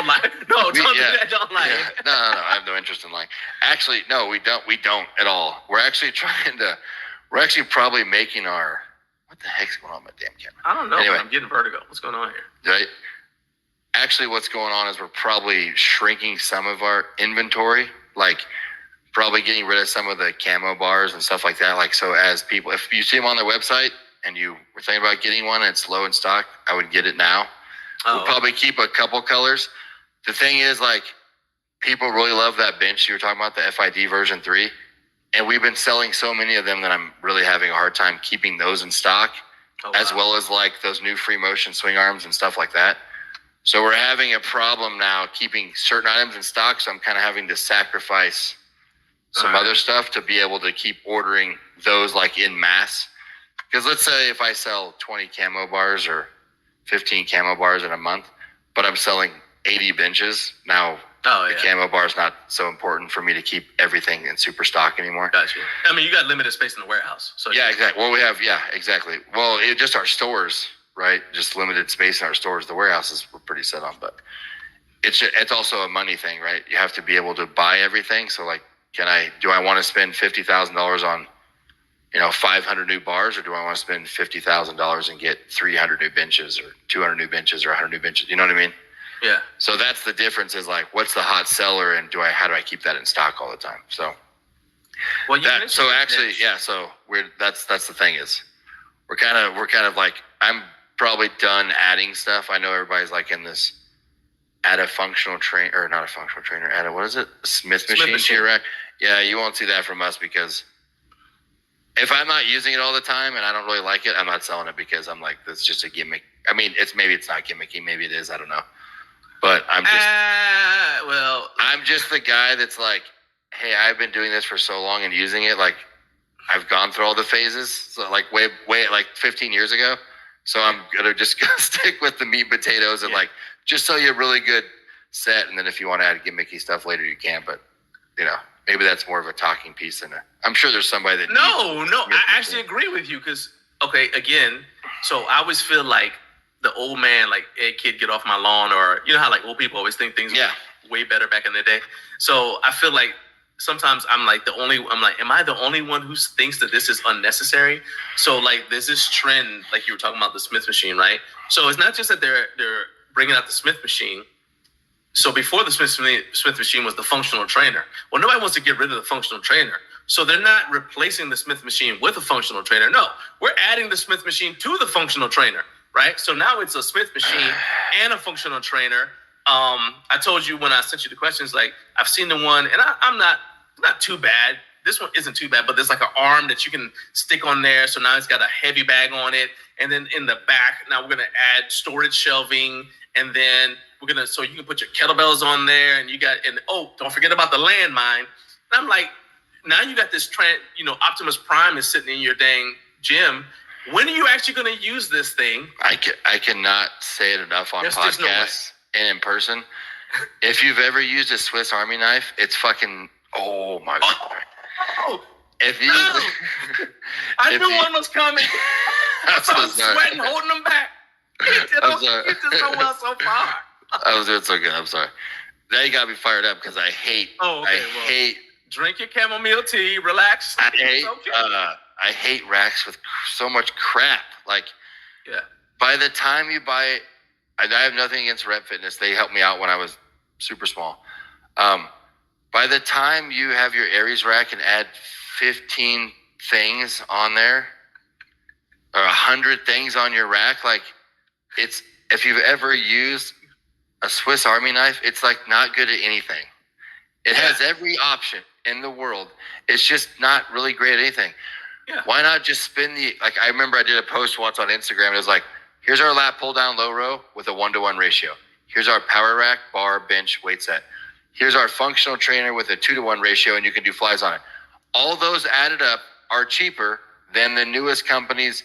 lie. No, don't do that. Don't lie. Yeah. No. I have no interest in lying. Actually, no, we don't. We don't at all. We're actually probably making our. What the heck's going on with my damn camera? I don't know. Anyway, I'm getting vertigo. What's going on here? Right. actually what's going on is we're probably shrinking some of our inventory, like probably getting rid of some of the camo bars and stuff like that. Like, so as people, if you see them on their website and you were thinking about getting one and it's low in stock, I would get it now. We'll probably keep a couple colors. The thing is, like, people really love that bench you were talking about, the FID version 3. And we've been selling so many of them that I'm really having a hard time keeping those in stock, as well as like those new free motion swing arms and stuff like that. So we're having a problem now keeping certain items in stock. So I'm kind of having to sacrifice some other stuff to be able to keep ordering those like in mass. Because let's say if I sell 20 camo bars or 15 camo bars in a month, but I'm selling 80 benches, now the camo bar is not so important for me to keep everything in super stock anymore. Gotcha. I mean, you got limited space in the warehouse. So yeah, exactly. Well, we have, exactly. Well, just our stores, right? Just limited space in our stores. The warehouses we're pretty set on, but it's also a money thing, right? You have to be able to buy everything. So like, do I want to spend $50,000 on, 500 new bars, or do I want to spend $50,000 and get 300 new benches or 200 new benches or 100 new benches? You know what I mean? Yeah. So that's the difference, is like, what's the hot seller, and how do I keep that in stock all the time? So, well, that's the thing is, we're kind of like, I'm probably done adding stuff. I know everybody's like in this, add a functional train, or not a functional trainer, add a, what is it? Smith machine to your rack. Yeah, you won't see that from us, because if I'm not using it all the time and I don't really like it, I'm not selling it, because I'm like, that's just a gimmick. I mean, maybe it's not gimmicky, maybe it is, I don't know. But I'm just the guy that's like, hey, I've been doing this for so long and using it, like I've gone through all the phases, so like way like 15 years ago. So I'm gonna just stick with the meat and potatoes and like just sell you a really good set, and then if you want to add gimmicky stuff later, you can. But maybe that's more of a talking piece than I'm sure there's somebody that. No, I actually agree with you, because again, so I always feel like the old man, like, hey, kid, get off my lawn, or you know how like old people always think things were way better back in the day. So I feel like sometimes I'm like, am I the only one who thinks that this is unnecessary? So like, there's this trend, like you were talking about the Smith machine, right? So it's not just that they're bringing out the Smith machine. So before the Smith machine was the functional trainer. Well, nobody wants to get rid of the functional trainer. So they're not replacing the Smith machine with a functional trainer. No, we're adding the Smith machine to the functional trainer, right? So now it's a Smith machine and a functional trainer. I told you when I sent you the questions, like, I've seen the one, and I'm not too bad. This one isn't too bad, but there's like an arm that you can stick on there. So now it's got a heavy bag on it. And then in the back, now we're going to add storage shelving. And then so you can put your kettlebells on there, and don't forget about the landmine. And I'm like, now you got this Optimus Prime is sitting in your dang gym. When are you actually going to use this thing? I cannot say it enough on podcasts and in person. If you've ever used a Swiss Army knife, it's fucking, oh my God. Oh, I knew one was coming. I'm sweating, holding them back. You did so well so far. I was doing so good. I'm sorry. Now you got me fired up, because I hate. Drink your chamomile tea, relax. I hate racks with so much crap. Like, by the time you buy it, I have nothing against Rep Fitness. They helped me out when I was super small. By the time you have your Aries rack and add 15 things on there, or 100 things on your rack, like, if you've ever used a Swiss Army knife, it's like not good at anything. It has every option in the world. It's just not really great at anything. Yeah. Why not just spin I remember I did a post once on Instagram. It was like, here's our lat pull down low row with a 1-to-1 ratio. Here's our power rack, bar, bench, weight set. Here's our functional trainer with a 2-to-1 ratio, and you can do flies on it. All those added up are cheaper than the newest company's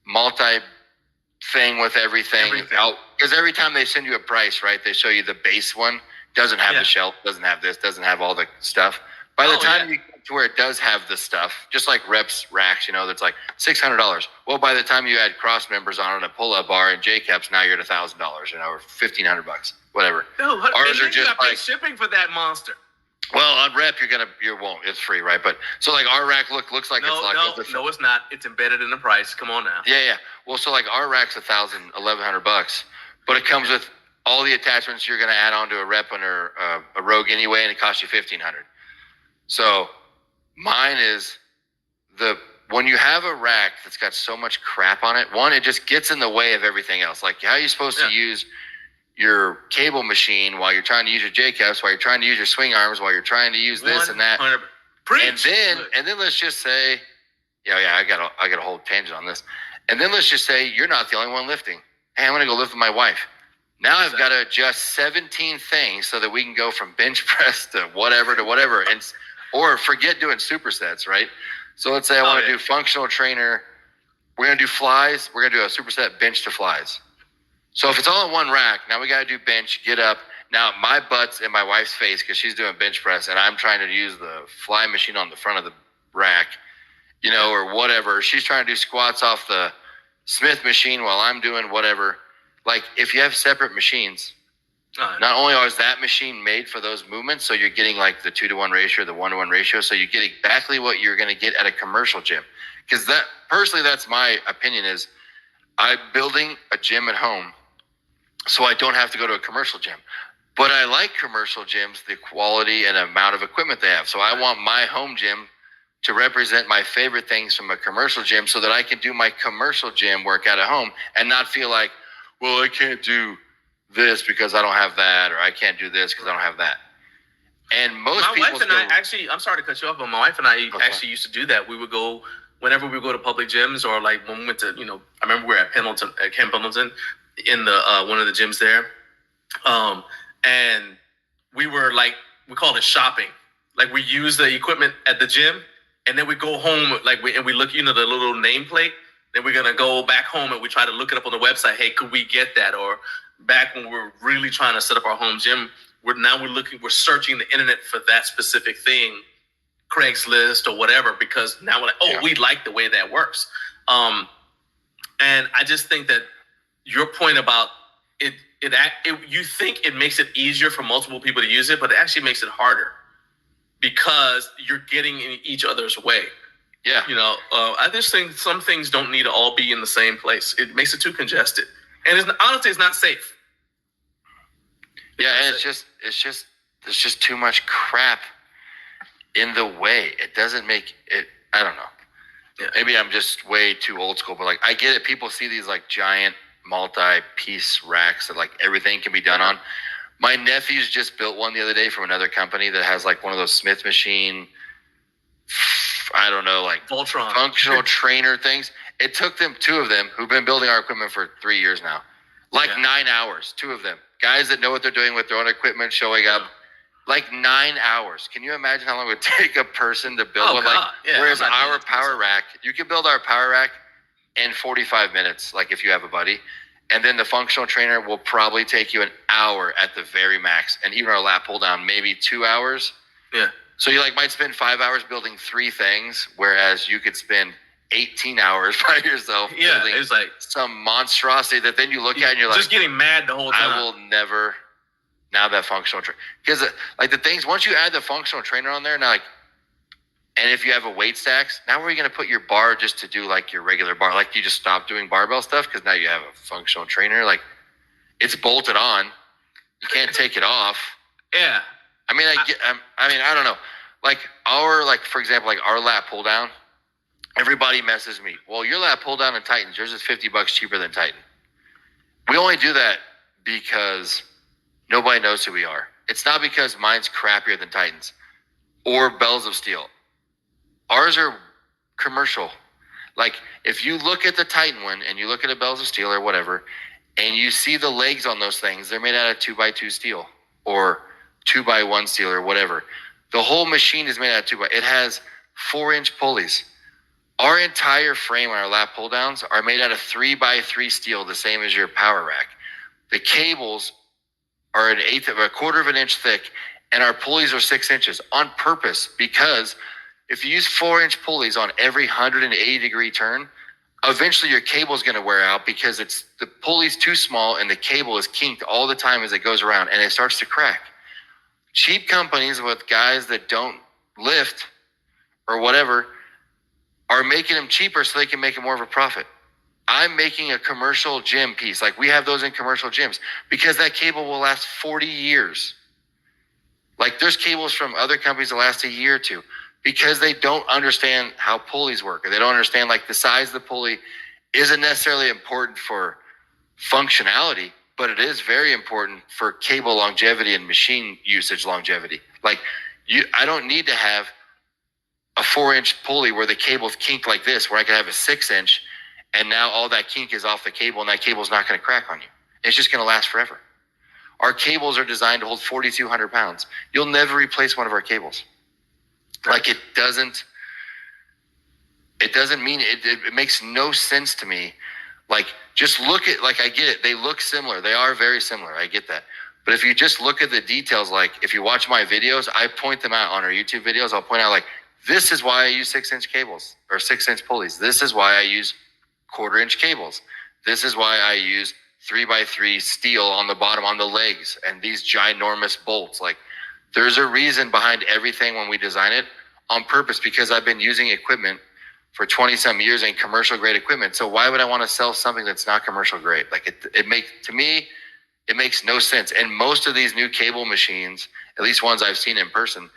multi-thing with everything. Because every time they send you a price, right, they show you the base one. Doesn't have the shelf, doesn't have this, doesn't have all the stuff. By the time you get to where it does have the stuff, just like Reps racks, that's like $600. Well, by the time you add cross members on it, a pull-up bar and J-caps, now you're at $1,000, or $1,500, whatever. No, ours are just like shipping for that monster. Well, on Rep, you won't. It's free, right? But so like our rack looks like it's like no, it's not. It's embedded in the price. Come on now. Yeah. Well, so like our rack's $1,100, but it comes with all the attachments you're going to add onto a rep or a Rogue anyway, and it costs you $1,500. So mine is when you have a rack that's got so much crap on it, one, it just gets in the way of everything else. Like, how are you supposed to use your cable machine while you're trying to use your J-cups, while you're trying to use your swing arms, while you're trying to use this and that? And then let's just say, I got a whole tangent on this. And then let's just say you're not the only one lifting. Hey, I'm going to go lift with my wife. Now I've got to adjust 17 things so that we can go from bench press to whatever, or forget doing supersets, right? So let's say I want to do functional trainer. We're going to do flies. We're going to do a superset bench to flies. So if it's all in one rack, now we got to do bench, get up. Now my butt's in my wife's face because she's doing bench press, and I'm trying to use the fly machine on the front of the rack, or whatever. She's trying to do squats off the Smith machine while I'm doing whatever. Like, if you have separate machines, not only is that machine made for those movements, so you're getting like the 2-to-1 ratio, the 1-to-1 ratio, so you get exactly what you're going to get at a commercial gym. Because that's my opinion, is I'm building a gym at home so I don't have to go to a commercial gym. But I like commercial gyms, the quality and amount of equipment they have. So I want my home gym to represent my favorite things from a commercial gym so that I can do my commercial gym workout at home and not feel like, well, I can't do this because I don't have that, or I can't do this because I don't have that. And my wife and I actually, I'm sorry to cut you off, but my wife and I actually used to do that. We would go, whenever we would go to public gyms, or like when we went to, I remember we were at Camp Pendleton in the one of the gyms there. And we were like, we called it shopping. Like, we use the equipment at the gym, and then we go home, and we look, the little nameplate. Then we're gonna go back home and we try to look it up on the website. Hey, could we get that? Or back when we're really trying to set up our home gym, we're searching the internet for that specific thing, Craigslist or whatever, because now we're like, we like the way that works. And I just think that your point about it, you think it makes it easier for multiple people to use it, but it actually makes it harder because you're getting in each other's way. Yeah. I just think some things don't need to all be in the same place. It makes it too congested. And honestly, it's not safe. It's just there's just too much crap in the way. It doesn't make it, I don't know. Yeah. Maybe I'm just way too old school, but like, I get it. People see these like giant multi-piece racks that like everything can be done on. My nephews just built one the other day from another company that has like one of those Smith machine, I don't know, like Voltron functional trainer things. It took them, 2 of them, who've been building our equipment for 3 years now, 9 hours, 2 of them. Guys that know what they're doing with their own equipment, showing up, 9 hours. Can you imagine how long it would take a person to build one? Whereas our power rack, you can build our power rack in 45 minutes, like if you have a buddy. And then the functional trainer will probably take you an hour at the very max. And even our lat pull down, maybe 2 hours. Yeah. So you might spend 5 hours building 3 things, whereas you could spend 18 hours by yourself building it's like some monstrosity that then you look at and you're just getting mad the whole time. I will never, now that functional trainer, because the things, once you add the functional trainer on there, now and if you have a weight stacks, now where are you going to put your bar just to do your regular bar? You just stop doing barbell stuff because now you have a functional trainer. It's bolted on. You can't take it off. Yeah. I mean, I don't know. For example, our lat pull down, everybody messes me. Well, your lat pull down in Titans, yours is $50 cheaper than Titan. We only do that because nobody knows who we are. It's not because mine's crappier than Titans or Bells of Steel. Ours are commercial. If you look at the Titan one and you look at a Bells of Steel or whatever, and you see the legs on those things, they're made out of 2x2 steel or 2x1 steel or whatever. The whole machine is made out of 2x. It has 4-inch pulleys. Our entire frame on our lat pull downs are made out of 3x3 steel, the same as your power rack. The cables are a quarter of an inch thick, and our pulleys are 6 inches on purpose, because if you use 4-inch pulleys on every 180-degree turn, eventually your cable is going to wear out because the pulley's too small and the cable is kinked all the time as it goes around, and it starts to crack. Cheap companies with guys that don't lift or whatever are making them cheaper so they can make more of a profit. I'm making a commercial gym piece. Like we have those in commercial gyms because that cable will last 40 years. Like there's cables from other companies that last a year or two because they don't understand how pulleys work, or they don't understand like the size of the pulley isn't necessarily important for functionality, but it is very important for cable longevity and machine usage longevity. Like I don't need to have a 4-inch pulley where the cable's kinked like this, where I could have a 6-inch and now all that kink is off the cable and that cable's not going to crack on you. It's just going to last forever. Our cables are designed to hold 4,200 pounds. You'll never replace one of our cables. Like it doesn't mean it makes no sense to me. Like just look at, like I get it. They look similar. They are very similar. I get that. But if you just look at the details, like if you watch my videos, I point them out on our YouTube videos. I'll point out like, this is why I use 6-inch cables or 6-inch pulleys. This is why I use 1/4-inch cables. This is why I use 3x3 steel on the bottom on the legs and these ginormous bolts. Like there's a reason behind everything when we design it on purpose, because I've been using equipment for 20 some years in commercial grade equipment. So why would I want to sell something that's not commercial grade? Like it makes no sense. And most of these new cable machines, at least ones I've seen in person,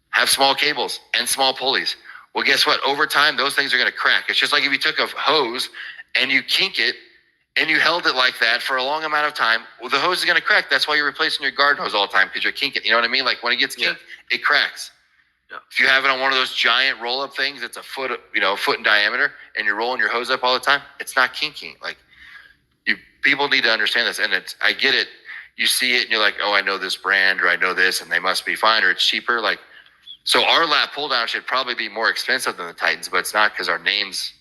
have small cables and small pulleys. Well, guess what? Over time, those things are going to crack. It's just like if you took a hose and you kink it and you held it like that for a long amount of time, well, the hose is going to crack. That's why you're replacing your garden hose all the time, because you're kinking. You know what I mean? Like when it gets kinked, it cracks. Yeah. If you have it on one of those giant roll-up things, it's a foot in diameter, and you're rolling your hose up all the time, it's not kinking. Like people need to understand this, and I get it. You see it, and you're like, oh, I know this brand, or I know this, and they must be fine, or it's cheaper. Like, so our lap pull down should probably be more expensive than the Titans, but it's not because our name's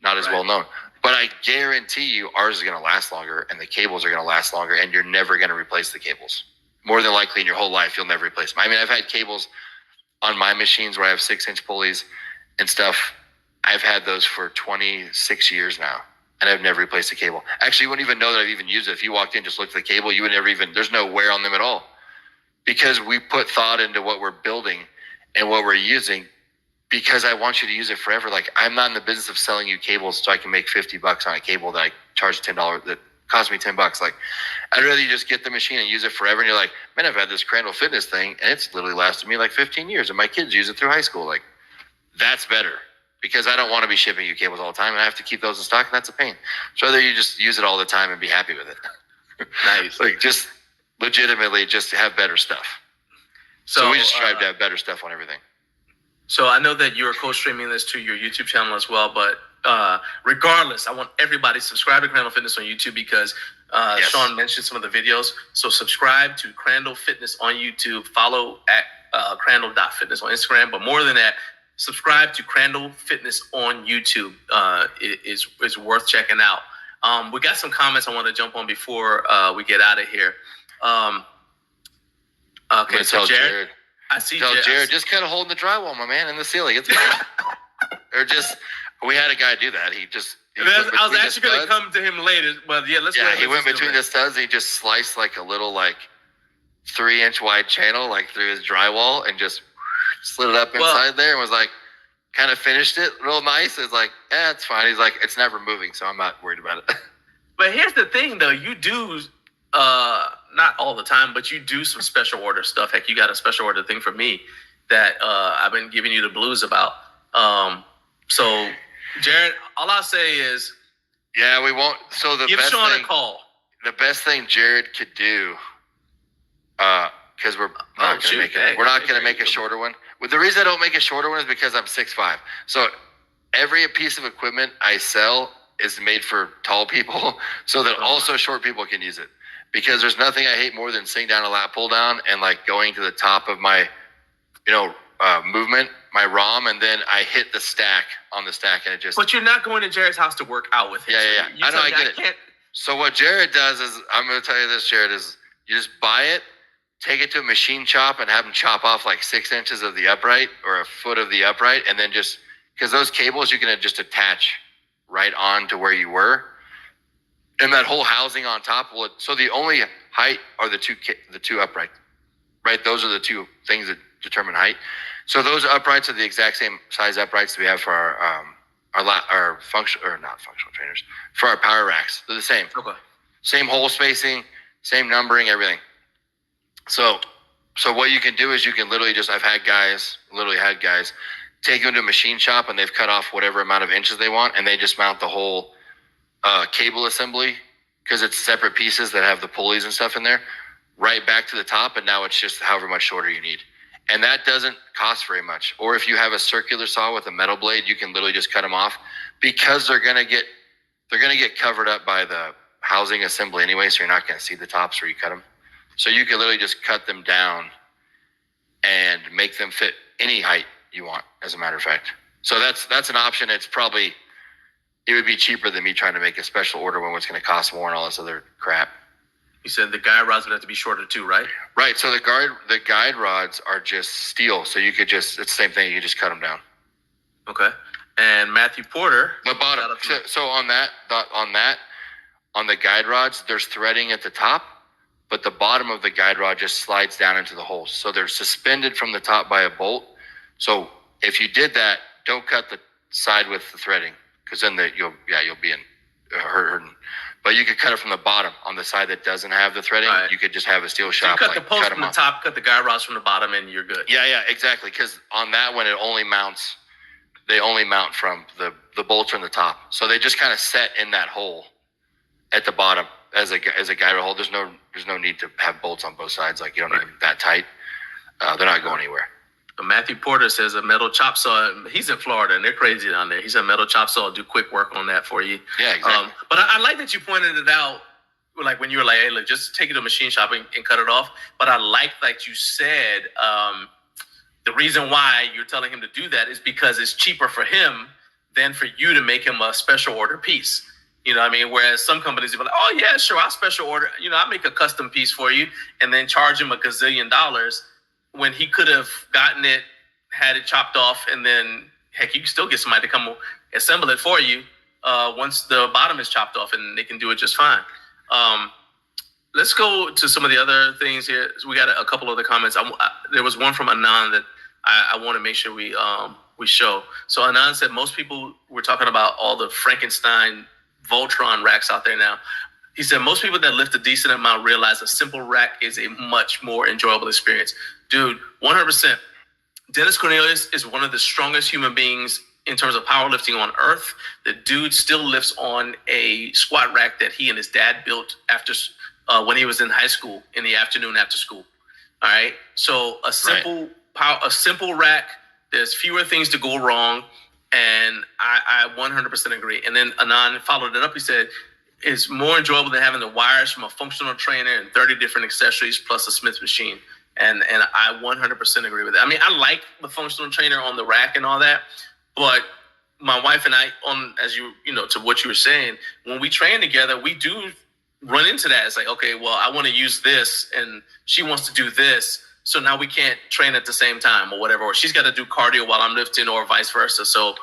not as well known. But I guarantee you, ours is going to last longer, and the cables are going to last longer, and you're never going to replace the cables. More than likely, in your whole life, you'll never replace them. I mean, I've had cables on my machines where I have 6-inch pulleys and stuff. I've had those for 26 years now, and I've never replaced a cable. Actually, you wouldn't even know that I've even used it. If you walked in, just looked at the cable, you would never even, there's no wear on them at all, because we put thought into what we're building and what we're using, because I want you to use it forever. Like, I'm not in the business of selling you cables so I can make $50 on a cable that I charge $10, that cost me $10. Like, I'd rather you just get the machine and use it forever. And you're like, man, I've had this Crandall Fitness thing, and it's literally lasted me like 15 years, and my kids use it through high school. Like, that's better, because I don't want to be shipping you cables all the time, and I have to keep those in stock, and that's a pain. So whether you just use it all the time and be happy with it. Nice. Like, just legitimately just have better stuff. So we just strive to have better stuff on everything. So I know that you're co-streaming this to your YouTube channel as well, but regardless, I want everybody to subscribe to Crandall Fitness on YouTube, because yes. Sean mentioned some of the videos. So subscribe to Crandall Fitness on YouTube. Follow at Crandall.fitness on Instagram. But more than that, subscribe to Crandall Fitness on YouTube. It is worth checking out. We got some comments I want to jump on before we get out of here. Okay, so Jared. I see Jared just kind of holding the drywall, my man, in the ceiling. It's fine. Or just, we had a guy do that. He I was actually going to come to him later, but yeah, let's. Yeah, he went between the studs. And he just sliced like a little 3-inch wide channel through his drywall and just slid it up inside there, and was kind of finished it real nice. It's like, yeah, it's fine. He's like, it's never moving, so I'm not worried about it. But here's the thing, though. You do. Not all the time, but you do some special order stuff. Heck, you got a special order thing for me that I've been giving you the blues about. So, Jared, all I'll say is, yeah, we won't. So give Sean a call. The best thing Jared could do, because we're not going to make a shorter one. Well, the reason I don't make a shorter one is because I'm 6'5". So every piece of equipment I sell is made for tall people, so that also short people can use it. Because there's nothing I hate more than sitting down a lat pull down and going to the top of my, movement, my ROM, and then I hit the stack on the stack, and it just. But you're not going to Jared's house to work out with him. Yeah. I know, I get it. So what Jared does is, I'm going to tell you this, Jared, is you just buy it, take it to a machine chop, and have them chop off 6 inches of the upright or a foot of the upright, and then just, because those cables you can just attach right on to where you were. And that whole housing on top, so the only height are the two uprights, right? Those are the two things that determine height. So those uprights are the exact same size uprights we have for our our not functional trainers, for our power racks. They're the same. Okay. Same hole spacing, same numbering, everything. So what you can do is you can literally just, I've had guys take them to a machine shop and they've cut off whatever amount of inches they want, and they just mount the whole cable assembly, because it's separate pieces that have the pulleys and stuff in there, right back to the top, and now it's just however much shorter you need. And that doesn't cost very much. Or if you have a circular saw with a metal blade, you can literally just cut them off, because they're gonna get covered up by the housing assembly anyway, so you're not gonna see the tops where you cut them. So you can literally just cut them down and make them fit any height you want, as a matter of fact. So that's an option. It would be cheaper than me trying to make a special order when it's going to cost more and all this other crap. You said the guide rods would have to be shorter too, right? Right. So the guide rods are just steel. So you could it's the same thing. You just cut them down. Okay. And Matthew Porter. The bottom. So on the guide rods, there's threading at the top, but the bottom of the guide rod just slides down into the holes. So they're suspended from the top by a bolt. So if you did that, don't cut the side with the threading, because then you'll be in hurting. But you could cut it from the bottom on the side that doesn't have the threading. Right. You could just have a steel shop. So you cut the post from the top, cut the guide rods from the bottom, and you're good. Yeah, exactly. Because on that one, they only mount from the bolts from the top. So they just kind of set in that hole at the bottom as a guide rod hole. There's no need to have bolts on both sides. Like, you don't need them that tight. They're not going anywhere. Matthew Porter says a metal chop saw. He's in Florida and they're crazy down there. He said metal chop saw will do quick work on that for you. Yeah, exactly. But I like that you pointed it out. Like when you were like, "Hey, look, just take it to a machine shop and cut it off." But I like that you said the reason why you're telling him to do that is because it's cheaper for him than for you to make him a special order piece. You know what I mean? Whereas some companies will be like, "Oh yeah, sure, I'll special order. I'll make a custom piece for you," and then charge him $1 gazillion. When he could have gotten it, had it chopped off, and then, heck, you can still get somebody to come assemble it for you once the bottom is chopped off, and they can do it just fine. Let's go to some of the other things here. We got a couple other comments. There was one from Anand that I want to make sure we show. So Anand said most people were talking about all the Frankenstein Voltron racks out there now. He said most people that lift a decent amount realize a simple rack is a much more enjoyable experience. Dude, 100%. Dennis Cornelius is one of the strongest human beings in terms of powerlifting on earth. The dude still lifts on a squat rack that he and his dad built after when he was in high school in the afternoon after school. All right. So a simple rack. There's fewer things to go wrong, and I 100% agree. And then Anand followed it up. He said, "It's more enjoyable than having the wires from a functional trainer and 30 different accessories plus a Smith machine." And I 100% agree with that. I mean, I like the functional trainer on the rack and all that, but my wife and I, to what you were saying, when we train together, we do run into that. It's like, okay, well, I want to use this, and she wants to do this, so now we can't train at the same time or whatever, or she's got to do cardio while I'm lifting, or vice versa. So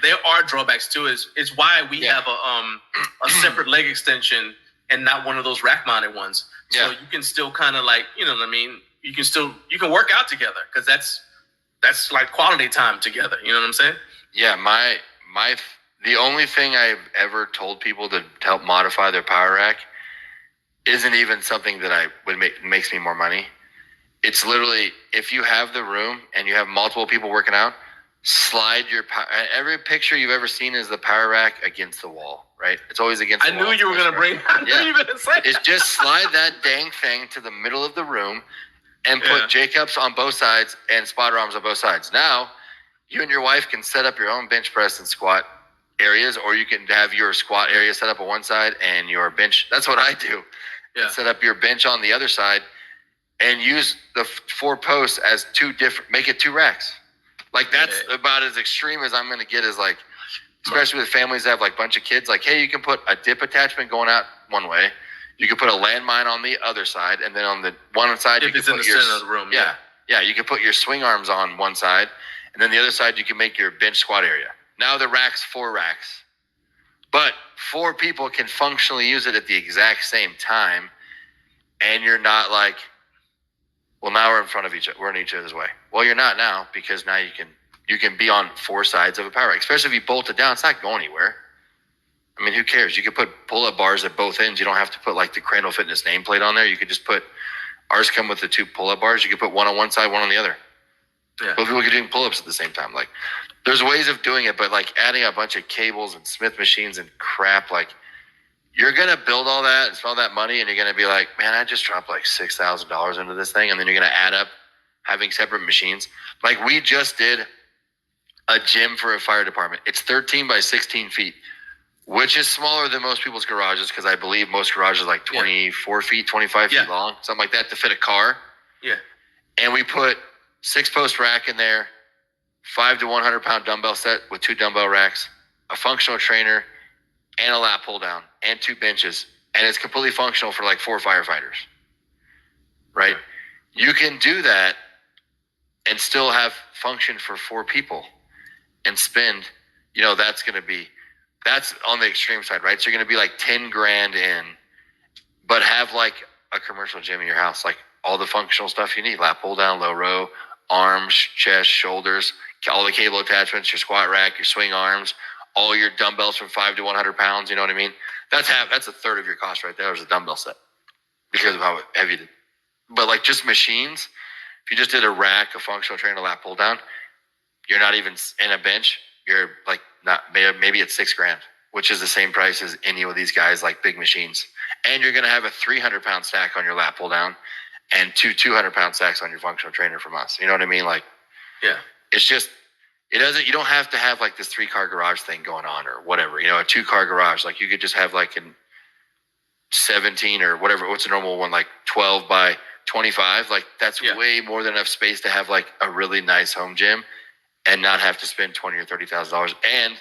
there are drawbacks to it. It's why we have a separate leg extension and not one of those rack mounted ones. So you can still kind of like, you know what I mean? You can work out together, because that's like quality time together. You know what I'm saying? Yeah. The only thing I've ever told people to help modify their power rack isn't even something that makes me more money. It's literally, if you have the room and you have multiple people working out, slide every picture you've ever seen is the power rack against the wall, right? It's always against the wall. I knew you were going to bring that. I knew you were going to say that. It's just slide that dang thing to the middle of the room and put J-cups on both sides and spotter arms on both sides. Now, you and your wife can set up your own bench press and squat areas, or you can have your squat area set up on one side and your bench. That's what I do. Yeah. Set up your bench on the other side and use the 4 posts as make it 2 racks. Like, that's about as extreme as I'm going to get, is like, especially with families that have like a bunch of kids, like, hey, you can put a dip attachment going out one way. You can put a landmine on the other side, and then on the one side, you can put in the center of the room. Yeah, you can put your swing arms on one side, and then the other side, you can make your bench squat area. Now the rack's 4 racks, but 4 people can functionally use it at the exact same time, and you're not like, well, now we're in front of we're in each other's way. Well, you're not now, because now you can you can be on 4 sides of a power rack. Especially if you bolt it down, it's not going anywhere. I mean, who cares? You could put pull-up bars at both ends. You don't have to put like the Crandall Fitness nameplate on there. You could just put, ours come with the 2 pull-up bars. You could put one on one side, one on the other. Yeah. Both people could do pull-ups at the same time. Like, there's ways of doing it, but like adding a bunch of cables and Smith machines and crap, like you're gonna build all that and spend all that money, and you're gonna be like, man, I just dropped like $6,000 into this thing, and then you're gonna add up having separate machines. Like we just did a gym for a fire department. It's 13 by 16 feet, which is smaller than most people's garages because I believe most garages are like 24 feet, 25 feet long, something like that to fit a car. Yeah. And we put 6-post rack in there, 5 to 100 pound dumbbell set with 2 dumbbell racks, a functional trainer, and a lat pull down, and 2 benches. And it's completely functional for like 4 firefighters. Right? You can do that and still have function for 4 people and spend, that's on the extreme side, right? So you're going to be like 10 grand in, but have like a commercial gym in your house, like all the functional stuff you need, lat pull down, low row, arms, chest, shoulders, all the cable attachments, your squat rack, your swing arms, all your dumbbells from 5 to 100 pounds. You know what I mean? That's a third of your cost right there is a dumbbell set because of how heavy it is. But like just machines, if you just did a rack, a functional trainer, lat pull down, you're not even in a bench. You're like maybe it's $6 grand, which is the same price as any of these guys like big machines. And you're going to have a 300 pound stack on your lat pull down and 200 pound stacks on your functional trainer from us. You know what I mean? Like, yeah, it's just, you don't have to have like this 3-car garage thing going on or whatever, a 2-car garage. Like you could just have like an 17 or whatever. What's a normal one? Like 12 by 25. Like that's way more than enough space to have like a really nice home gym and not have to spend $20,000 or $30,000. And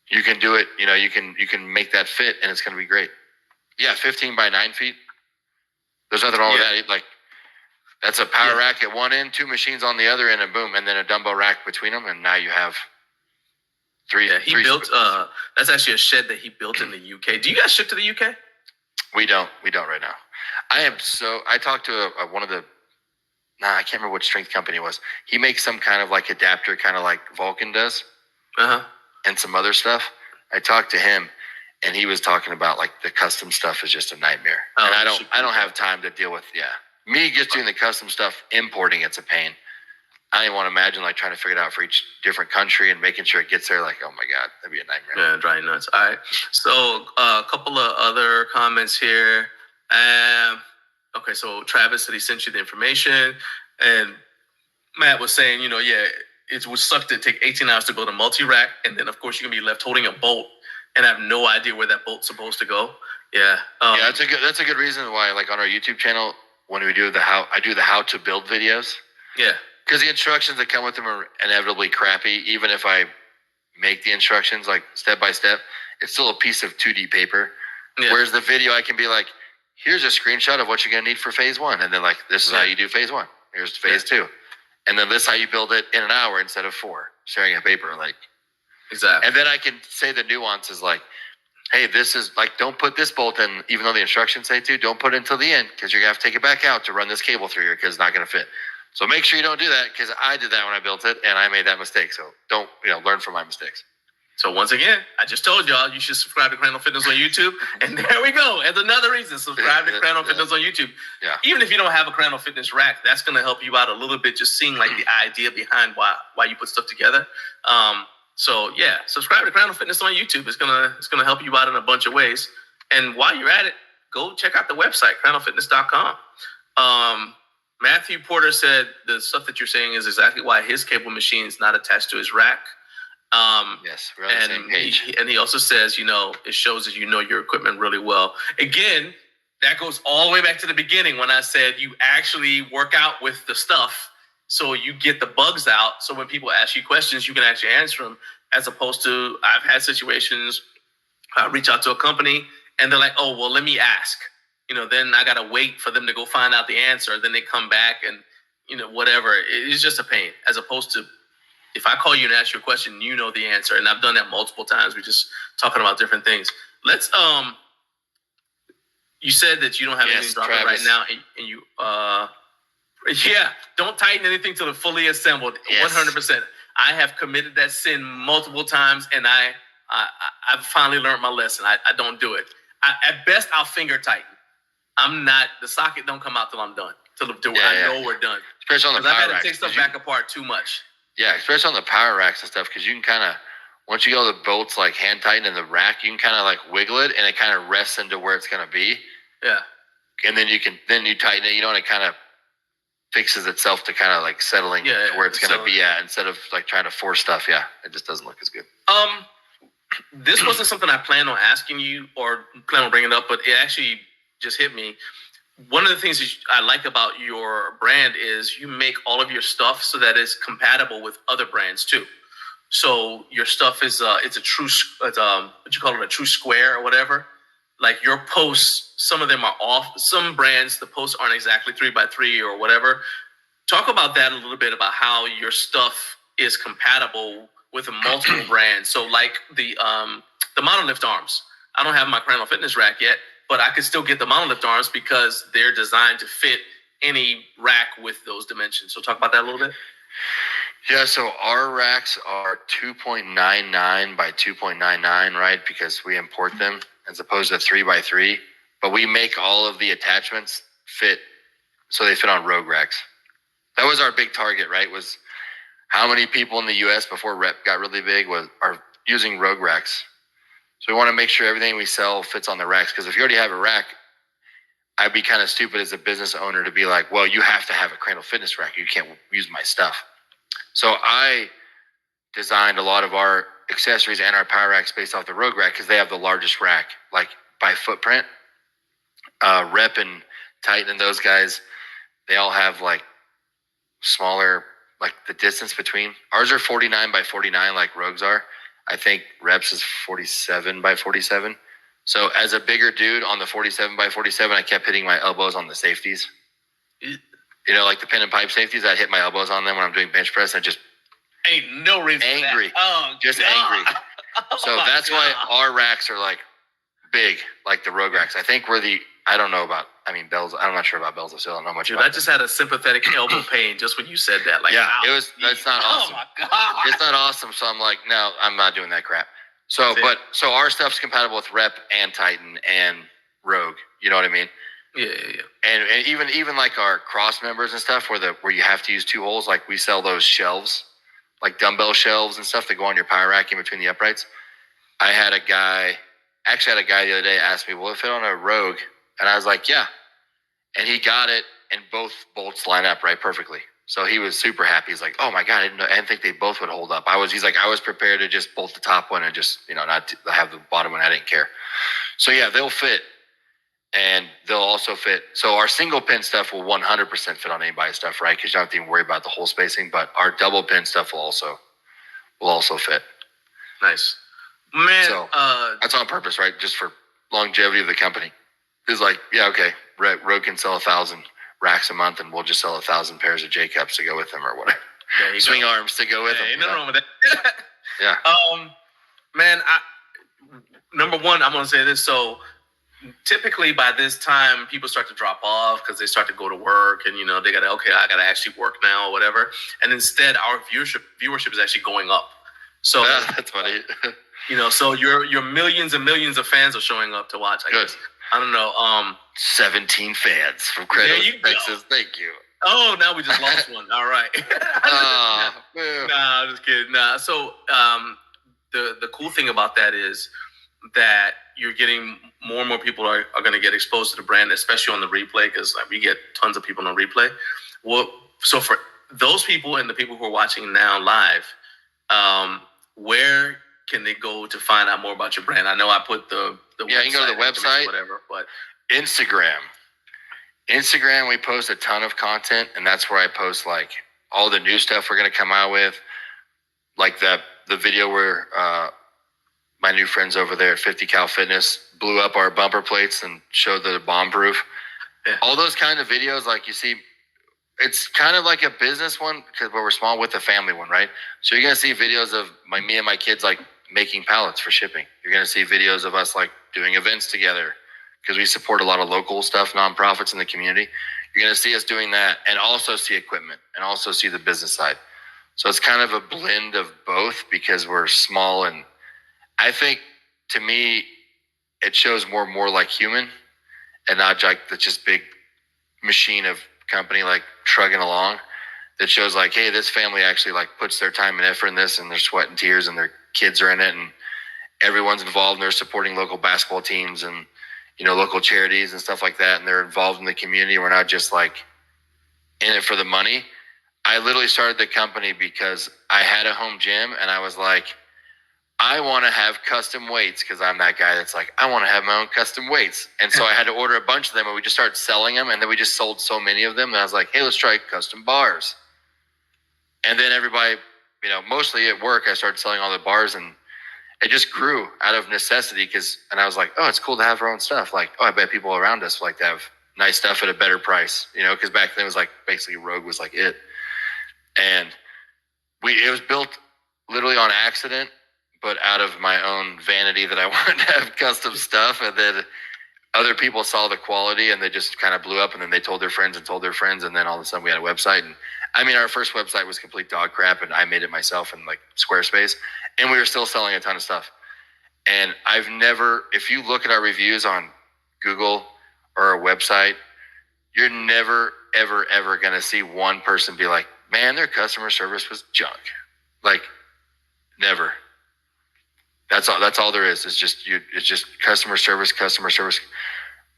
you can do it, you can make that fit and it's going to be great. Yeah. 15 by 9 feet. There's nothing wrong with that. Like that's a power rack at one end, 2 machines on the other end, and boom. And then a dumbbell rack between them. And now you have 3. Yeah. He built, that's actually a shed that he built in the UK. Do you guys ship to the UK? We don't right now. I talked to one of the, I can't remember what strength company it was. He makes some kind of like adapter, kind of like Vulcan does, and some other stuff. I talked to him, and he was talking about like the custom stuff is just a nightmare, and I don't have time to deal with me just doing the custom stuff. Importing it's a pain. I didn't want to imagine like trying to figure it out for each different country and making sure it gets there. Like, oh my god, that'd be a nightmare. Yeah, driving nuts. All right. So a couple of other comments here. Okay, so Travis said he sent you the information, and Matt was saying, it would suck to take 18 hours to build a multi-rack, and then of course you're gonna be left holding a bolt and have no idea where that bolt's supposed to go. Yeah. That's a good reason why, like on our YouTube channel, when we do I do the how to build videos. Yeah. Because the instructions that come with them are inevitably crappy. Even if I make the instructions like step by step, it's still a piece of 2D paper. Yeah. Whereas the video, I can be like, here's a screenshot of what you're going to need for phase 1. And then like, this is how you do phase 1. Here's phase 2. And then this is how you build it in an hour instead of 4, sharing a paper. Like, exactly. And then I can say the nuances like, hey, this is like, don't put this bolt in, even though the instructions say to, don't put it until the end because you're going to have to take it back out to run this cable through here because it's not going to fit. So make sure you don't do that because I did that when I built it and I made that mistake. So don't, learn from my mistakes. So once again, I just told y'all you should subscribe to Crandall Fitness on YouTube. And there we go. That's another reason. Subscribe to Crandall Fitness on YouTube. Yeah. Even if you don't have a Crandall Fitness rack, that's going to help you out a little bit, just seeing like the idea behind why you put stuff together. So yeah, subscribe to Crandall Fitness on YouTube. It's gonna help you out in a bunch of ways. And while you're at it, go check out the website, crandallfitness.com. Matthew Porter said the stuff that you're saying is exactly why his cable machine is not attached to his rack. Yes, we're on the same page. And he also says, it shows that you know your equipment really well. Again, that goes all the way back to the beginning when I said you actually work out with the stuff so you get the bugs out. So when people ask you questions, you can actually answer them, as opposed to I've had situations, I reach out to a company and they're like, oh, well, let me ask. Then I got to wait for them to go find out the answer. Then they come back and, whatever. It's just a pain, as opposed to if I call you and ask you a question, you know the answer. And I've done that multiple times. We're just talking about different things. Let's, you said that you don't have anything dropping right now. And you, Yeah, don't tighten anything till it's fully assembled. Yes. 100%. I have committed that sin multiple times, and I've finally learned my lesson. I don't do it. At best, I'll finger tighten. I'm not, the socket don't come out till I'm done. Till I know we're done. Especially on the I've power had racks. to take stuff back apart too much. Yeah, especially on the power racks and stuff, because you can kind of, once you go to the bolts like hand tighten in the rack, you can kind of like wiggle it, and it kind of rests into where it's going to be. Yeah. And then you tighten it, and it kind of fixes itself to kind of like settling to where it's going to be at, instead of like trying to force stuff. Yeah, it just doesn't look as good. This wasn't something I planned on asking you or plan on bringing up, but it actually just hit me. One of the things I like about your brand is you make all of your stuff so that it's compatible with other brands too. So your stuff is it's a true what you call it, a true square or whatever. Like your posts, some of them are off. Some brands, the posts aren't exactly 3x3 or whatever. Talk about that a little bit, about how your stuff is compatible with multiple brands. So like the monolift arms. I don't have my Crandall Fitness rack yet, but I could still get the monolift arms because they're designed to fit any rack with those dimensions. So talk about that a little bit. Yeah, so our racks are 2.99 by 2.99, right? Because we import them as opposed to 3x3. But we make all of the attachments fit, so they fit on Rogue racks. That was our big target, right? Was how many people in the U.S. before Rep got really big are using Rogue racks. So we want to make sure everything we sell fits on the racks. Because if you already have a rack, I'd be kind of stupid as a business owner to be like, well, you have to have a Crandall Fitness rack. You can't use my stuff. So I designed a lot of our accessories and our power racks based off the Rogue rack because they have the largest rack, like by footprint. Rep and Titan and those guys, they all have like smaller, like the distance between. Ours are 49 by 49 like Rogues are. I think Reps is 47 by 47. So as a bigger dude on the 47 by 47, I kept hitting my elbows on the safeties. You know, like the pin and pipe safeties, I hit my elbows on them when I'm doing bench press. I just ain't no reason angry. For that. Oh, just God. angry. So that's why our racks are like big, like the Rogue racks. I think we're I don't know about, Bells. I'm not sure about Bells. I still don't know much about I just had a sympathetic elbow pain just when you said that. Like, yeah, that's not awesome. Oh my God. It's not awesome. So I'm like, no, I'm not doing that crap. So our stuff's compatible with Rep and Titan and Rogue. You know what I mean? Yeah. And even like our cross members and stuff where you have to use two holes, like we sell those shelves, like dumbbell shelves and stuff that go on your power rack in between the uprights. I had a guy the other day ask me, will it fit on a Rogue? And I was like, yeah. And he got it, and both bolts line up right perfectly. So he was super happy. He's like, oh my God, I didn't think they both would hold up. He's like, I was prepared to just bolt the top one and just, not have the bottom one. I didn't care. So yeah, they'll fit. And they'll also fit. So our single pin stuff will 100% fit on anybody's stuff, right? Because you don't have to even worry about the hole spacing. But our double pin stuff will also fit. Nice, man. So that's on purpose, right? Just for longevity of the company. It's like, yeah, okay, Rogue can sell 1,000 racks a month, and we'll just sell 1,000 pairs of J cups to go with them, or whatever. Swing arms to go with them. Ain't nothing wrong with that. Yeah. Man, number one, I'm gonna say this. So typically by this time, people start to drop off because they start to go to work, and I gotta actually work now or whatever. And instead, our viewership is actually going up. So that's funny. So your millions and millions of fans are showing up to watch. I guess. I don't know. 17 fans from Crandall, Texas. Thank you. Oh, now we just lost one. All right. Nah, just kidding. Nah. So the cool thing about that is that you're getting more and more people are going to get exposed to the brand, especially on the replay, because we get tons of people on replay. Well, so for those people and the people who are watching now live, where can they go to find out more about your brand? I know I put the you can go to the website, whatever, but Instagram, we post a ton of content, and that's where I post like all the new stuff we're going to come out with, like the video where my new friends over there at 50 Cal Fitness blew up our bumper plates and showed that it's bomb proof. Yeah. All those kind of videos, like you see, it's kind of like a business one because we're small with a family one, right? So you're going to see videos of me and my kids like making pallets for shipping. You're going to see videos of us like doing events together because we support a lot of local stuff, nonprofits in the community. You're going to see us doing that and also see equipment and also see the business side. So it's kind of a blend of both because we're small, and I think to me it shows more like human and not like the just big machine of company like trugging along. That shows like, hey, this family actually like puts their time and effort in this, and their sweat and tears, and their kids are in it, and everyone's involved, and they're supporting local basketball teams and local charities and stuff like that, and they're involved in the community. We're not just like in it for the money. I literally started the company because I had a home gym, and I was like, I want to have custom weights because I'm that guy that's like, I want to have my own custom weights. And so I had to order a bunch of them, and we just started selling them, and then we just sold so many of them that I was like, hey, let's try custom bars. And then everybody, mostly at work, I started selling all the bars, and it just grew out of necessity and I was like, oh, it's cool to have our own stuff. Like, oh, I bet people around us like to have nice stuff at a better price, because back then it was like basically Rogue was like it. And it was built literally on accident, but out of my own vanity that I wanted to have custom stuff. And then other people saw the quality, and they just kind of blew up, and then they told their friends and told their friends. And then all of a sudden we had a website. And I mean, our first website was complete dog crap, and I made it myself in like Squarespace, and we were still selling a ton of stuff. And if you look at our reviews on Google or our website, you're never, ever, ever going to see one person be like, man, their customer service was junk. Like, never. That's all there is. It's just customer service.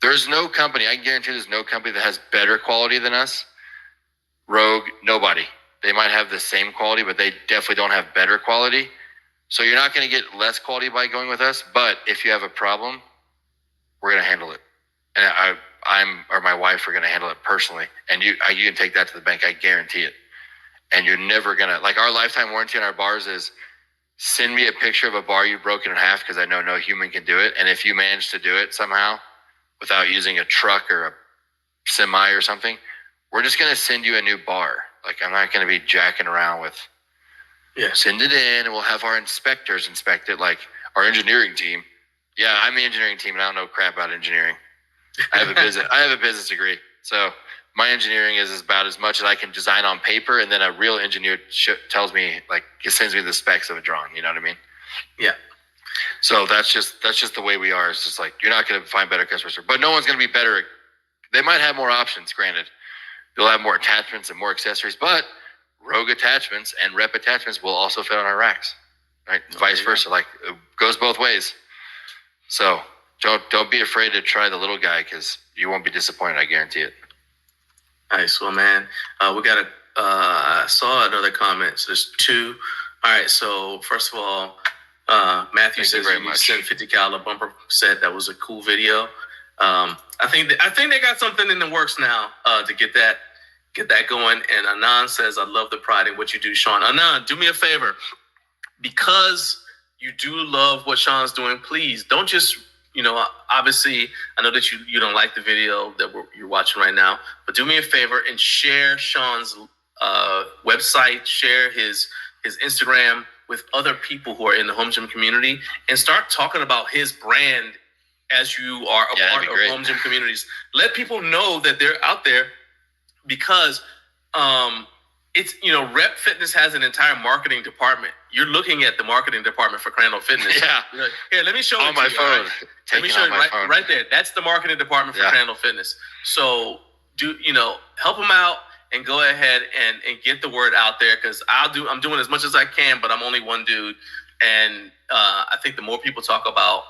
There's no company, I can guarantee there's no company that has better quality than us. Rogue, nobody. They might have the same quality, but they definitely don't have better quality. So you're not going to get less quality by going with us. But if you have a problem, we're going to handle it. And my wife are going to handle it personally. And you can take that to the bank. I guarantee it. And you're never going to, like, our lifetime warranty on our bars is send me a picture of a bar you've broken in half, because I know no human can do it. And if you manage to do it somehow without using a truck or a semi or something, we're just going to send you a new bar. Like, I'm not going to be jacking around with, send it in and we'll have our inspectors inspect it, like our engineering team. Yeah, I'm the engineering team, and I don't know crap about engineering. I have a business degree. So my engineering is about as much as I can design on paper, and then a real engineer tells me, like, he sends me the specs of a drawing. You know what I mean? Yeah. So that's just the way we are. It's just like, you're not going to find better customer service, but no one's going to be better. They might have more options, granted. They'll have more attachments and more accessories, but Rogue attachments and Rep attachments will also fit on our racks, right? Vice versa. Like, it goes both ways. So don't be afraid to try the little guy, because you won't be disappointed. I guarantee it. Nice. Well, man, we got I saw another comment. So there's two. All right. So first of all, Matthew says you sent 50 caliber bumper set. That was a cool video. I think they got something in the works now to get that going. And Anand says, I love the pride in what you do, Sean. Anand, do me a favor. Because you do love what Sean's doing, please don't just, obviously, I know that you don't like the video that you're watching right now, but do me a favor and share Sean's website, share his Instagram with other people who are in the home gym community, and start talking about his brand as you are a part of home gym communities. Let people know that they're out there, because it's, Rep Fitness has an entire marketing department. You're looking at the marketing department for Crandall Fitness. Yeah. Here, let me show on it my to you. phone. Right? Let me show you right there. That's the marketing department for Crandall Fitness. So help them out and go ahead and get the word out there, because I'm doing as much as I can, but I'm only one dude. And I think the more people talk about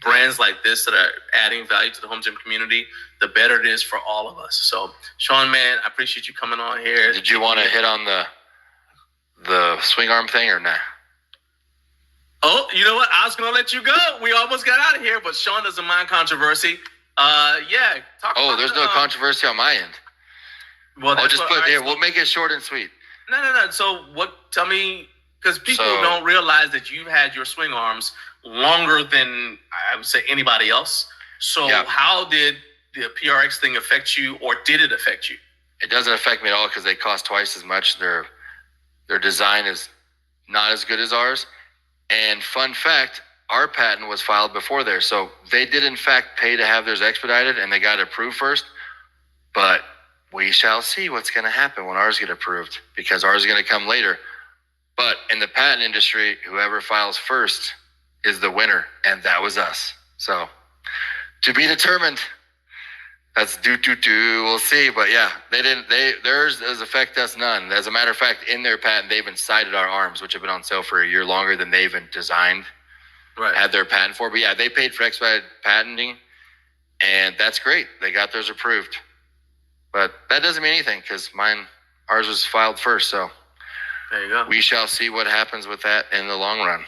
brands like this that are adding value to the home gym community, the better it is for all of us. So, Sean, man, I appreciate you coming on here. Did you want to hit on the swing arm thing or not? Oh, you know what? I was going to let you go. We almost got out of here, but Sean doesn't mind controversy. There's no controversy on my end. Well, I'll just put it there. We'll make it short and sweet. No. So tell me, because people don't realize that you've had your swing arms longer than I would say anybody else. So how did the PRX thing affect you, or did it affect you? It doesn't affect me at all, because they cost twice as much. Their design is not as good as ours. And fun fact, our patent was filed before theirs. So they did in fact pay to have theirs expedited, and they got it approved first. But we shall see what's going to happen when ours get approved, because ours is going to come later. But in the patent industry, whoever files first is the winner, and that was us. So to be determined. That's we'll see. But yeah, theirs does affect us none. As a matter of fact, in their patent, they've incited our arms, which have been on sale for a year longer than they even designed, had their patent for. But yeah, they paid for expedited patenting, and that's great. They got theirs approved. But that doesn't mean anything, because ours was filed first. So there you go. We shall see what happens with that in the long run.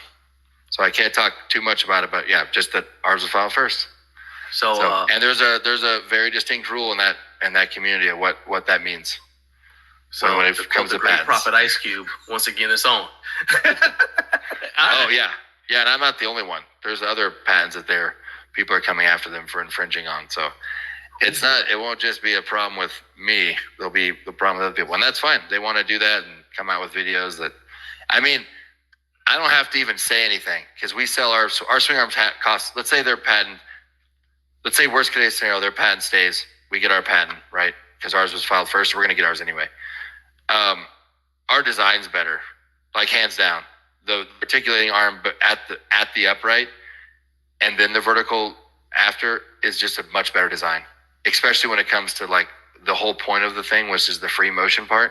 So I can't talk too much about it, but yeah, just that ours was filed first. So and there's a very distinct rule in that community of what that means. So when it comes to patents. Prophet Ice Cube, once again, it's on. Oh yeah, and I'm not the only one. There's other patents that people are coming after them for infringing on. So it won't just be a problem with me. There'll be the problem with other people, and that's fine. They want to do that and come out with videos that. I mean, I don't have to even say anything, because we sell our swing arms cost. Let's say their patent. Let's say worst case scenario, their patent stays. We get our patent, right? Because ours was filed first. So we're going to get ours anyway. Our design's better, like hands down. The articulating arm at the upright, and then the vertical after, is just a much better design. Especially when it comes to like the whole point of the thing, which is the free motion part.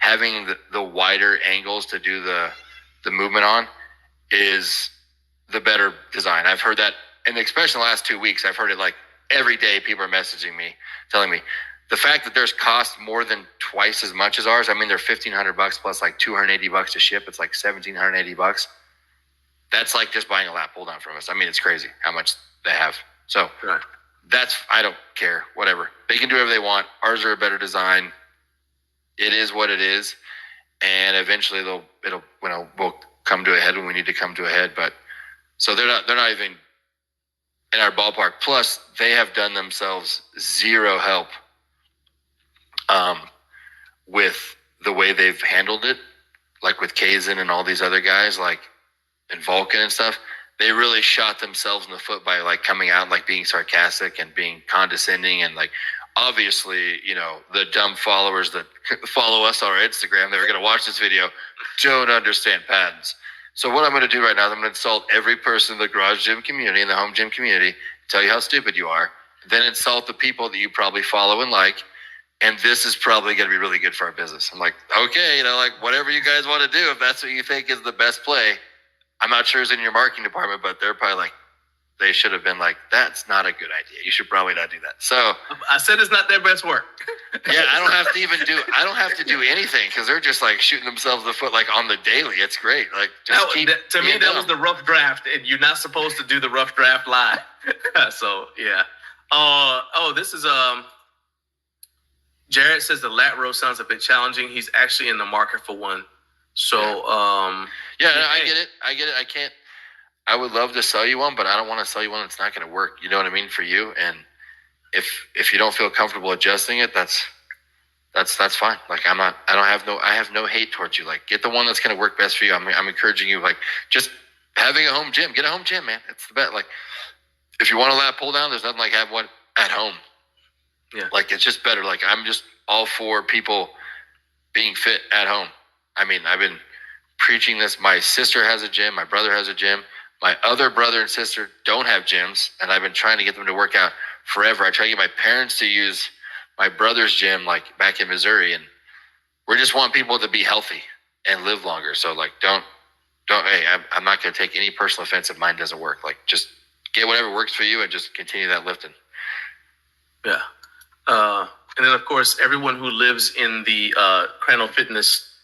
Having the wider angles to do the movement on is the better design. I've heard that. And especially in the last 2 weeks, I've heard it like every day. People are messaging me, telling me the fact that theirs cost more than twice as much as ours. I mean, they're $1,500 plus like $280 to ship. It's like $1,780. That's like just buying a lap pull down from us. I mean, it's crazy how much they have. So I don't care. Whatever, they can do whatever they want. Ours are a better design. It is what it is, and eventually we'll come to a head when we need to come to a head. But so they're not even in our ballpark. Plus, they have done themselves zero help with the way they've handled it, like with Kazin and all these other guys, like and Vulcan and stuff. They really shot themselves in the foot by like coming out and like being sarcastic and being condescending, and like obviously, the dumb followers that follow us on our Instagram, they're going to watch this video, don't understand patents. So what I'm going to do right now is I'm going to insult every person in the garage gym community and the home gym community, tell you how stupid you are, then insult the people that you probably follow and like, and this is probably going to be really good for our business. I'm like, okay, like whatever you guys want to do, if that's what you think is the best play. I'm not sure it's in your marketing department, but they're probably like, they should have been like, that's not a good idea. You should probably not do that. So I said it's not their best work. Yeah, I don't have to do anything, because they're just like shooting themselves in the foot like on the daily. It's great. Like to me, that was the rough draft, and you're not supposed to do the rough draft live. So yeah. This is Jared says the lat row sounds a bit challenging. He's actually in the market for one. So I get it. I can't. I would love to sell you one, but I don't want to sell you one that's not going to work. You know what I mean, for you. And if you don't feel comfortable adjusting it, that's fine. Like I have no hate towards you. Like, get the one that's going to work best for you. I'm encouraging you. Like, just having a home gym, get a home gym, man. It's the best. Like, if you want a lat pull down, there's nothing like have one at home. Yeah. Like, it's just better. Like, I'm just all for people being fit at home. I mean, I've been preaching this. My sister has a gym. My brother has a gym. My other brother and sister don't have gyms, and I've been trying to get them to work out forever. I try to get my parents to use my brother's gym, like back in Missouri, and we just want people to be healthy and live longer. So like, don't. Hey, I'm not going to take any personal offense if mine doesn't work. Like, just get whatever works for you and just continue that lifting. Yeah. And then of course, everyone who lives in the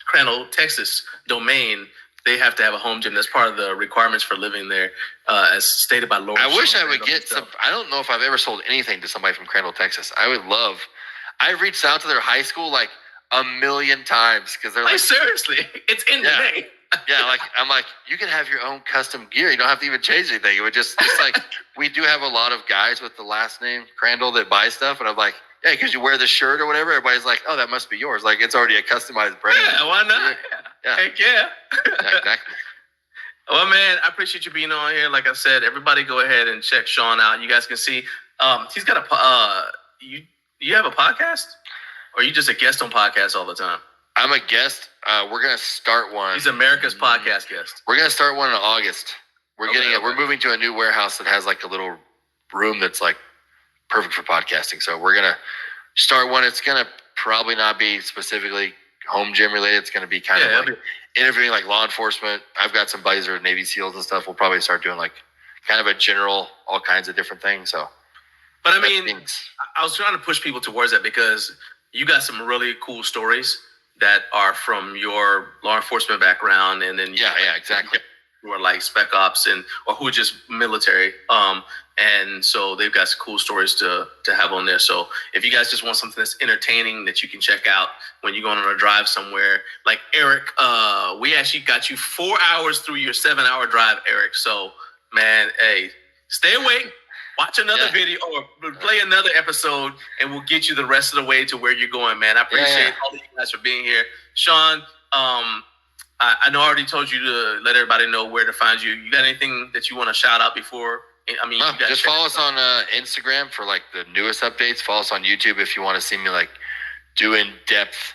Crandall, Texas domain, they have to have a home gym. That's part of the requirements for living there, as stated by Lord. I wish I would get some. I don't know if I've ever sold anything to somebody from Crandall, Texas. I've reached out to their high school like a million times, because they're like, seriously, it's in the name. Yeah, like I'm like, you can have your own custom gear. You don't have to even change anything. It would just, it's like, we do have a lot of guys with the last name Crandall that buy stuff, and I'm like, yeah, because you wear the shirt or whatever, everybody's like, oh, that must be yours. Like, it's already a customized brand. Yeah, why not? Yeah. Heck yeah. Yeah, exactly. Well, man, I appreciate you being on here. Like I said, everybody go ahead and check Sean out. You guys can see he's got you have a podcast? Or are you just a guest on podcasts all the time? I'm a guest. We're gonna start one. He's America's podcast guest. We're gonna start one in August. We're Okay, getting it. okay. We're moving to a new warehouse that has like a little room that's like perfect for podcasting. So we're gonna start one. It's gonna probably not be specifically home gym related. It's gonna be kind of like interviewing like law enforcement. I've got some buddies who are Navy SEALs and stuff. We'll probably start doing like kind of a general, all kinds of different things. So, but I mean, I was trying to push people towards that because you got some really cool stories that are from your law enforcement background, and then exactly. Who are like spec ops or who are just military. And so they've got some cool stories to have on there. So if you guys just want something that's entertaining that you can check out when you're going on a drive somewhere, like Eric, we actually got you 4 hours through your 7-hour drive, Eric. So man, hey, stay awake, watch another video or play another episode, and we'll get you the rest of the way to where you're going, man. I appreciate all of you guys for being here. Sean, I know I already told you to let everybody know where to find you. You got anything that you want to shout out before? I mean, you just follow us on Instagram for like the newest updates. Follow us on YouTube if you want to see me like do in-depth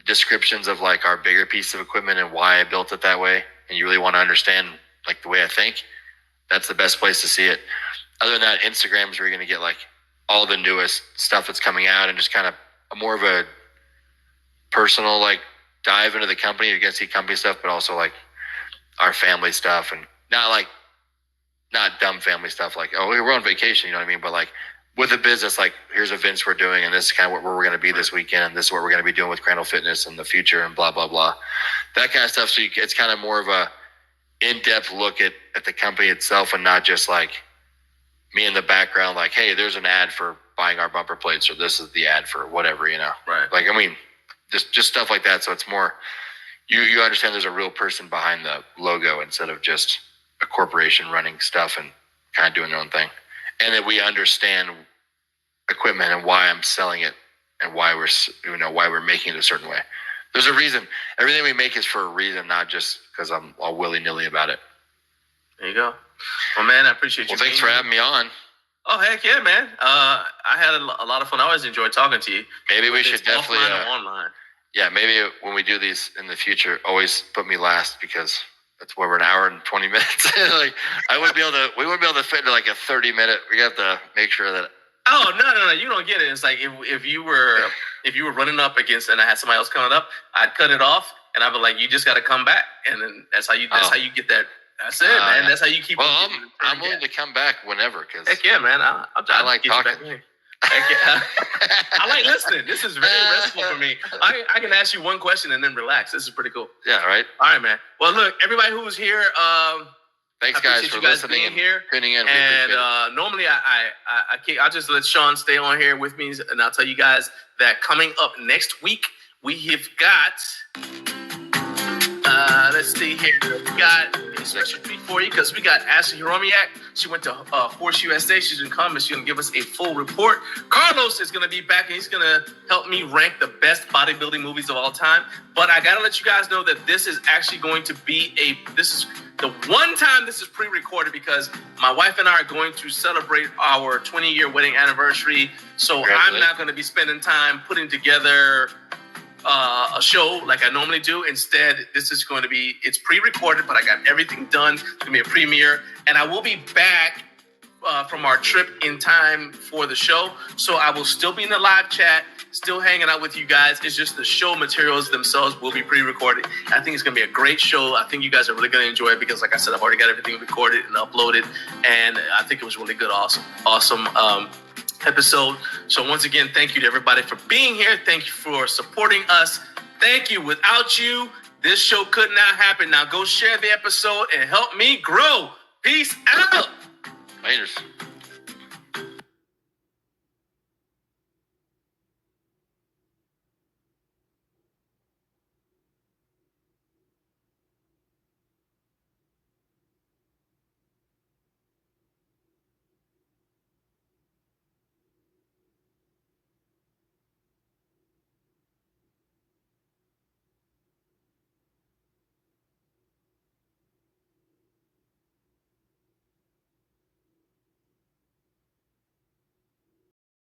descriptions of like our bigger piece of equipment and why I built it that way, and you really want to understand like the way I think. That's the best place to see it. Other than that, Instagram is where you're going to get like all the newest stuff that's coming out and just kind of more of a personal like dive into the company. You're going to see company stuff, but also like our family stuff, and not dumb family stuff like, oh, we're on vacation, you know what I mean? But like with the business, like here's events we're doing, and this is kind of where we're going to be this weekend, and this is what we're going to be doing with Crandall Fitness in the future, and blah, blah, blah. That kind of stuff. So it's kind of more of a in-depth look at the company itself, and not just like me in the background, like, hey, there's an ad for buying our bumper plates, or this is the ad for whatever, you know? Right. Like, I mean, just stuff like that. So it's more, you understand there's a real person behind the logo instead of just a corporation running stuff and kind of doing their own thing. And that we understand equipment and why I'm selling it and why we're making it a certain way. There's a reason. Everything we make is for a reason, not just because I'm all willy-nilly about it. There you go. Well, man, I appreciate you. Well, thanks for having me on. Oh, heck yeah, man. I had a lot of fun. I always enjoy talking to you. Maybe we should definitely offline or online. Yeah, maybe when we do these in the future, always put me last, because that's where we're an hour and 20 minutes. Like we wouldn't be able to fit into like a 30-minute. We have to make sure that. Oh no, you don't get it. It's like if you were running up against and I had somebody else coming up, I'd cut it off and I'd be like, you just got to come back, and then that's how you get that. That's it, man. That's how you keep. Well, I'm willing to come back whenever. Cause heck yeah, man. I like talking. I like listening. This is very restful for me. I can ask you one question and then relax. This is pretty cool. Yeah, right. All right, man. Well, look, everybody who's here. Thanks, guys, for listening and tuning in. And normally, I'll just let Sean stay on here with me, and I'll tell you guys that coming up next week, we have got. Let's see here. We got a special treat for you because we got Ashley Hiromiak. She went to Force USA. She's going to come and she's going to give us a full report. Carlos is going to be back and he's going to help me rank the best bodybuilding movies of all time. But I got to let you guys know that this is actually going to be this is the one time this is pre-recorded because my wife and I are going to celebrate our 20-year wedding anniversary. So I'm not going to be spending time putting together a show like I normally do. Instead, this is going to be, it's pre-recorded, but I got everything done. It's going to be a premiere, and I will be back from our trip in time for the show. So I will still be in the live chat, still hanging out with you guys. It's just the show materials themselves will be pre-recorded. I think it's going to be a great show. I think you guys are really going to enjoy it because, like I said, I've already got everything recorded and uploaded, and I think it was really good, awesome episode. So once again, thank you to everybody for being here. Thank you for supporting us. Thank you. Without you, this show could not happen. Now go share the episode and help me grow. Peace out. Laters.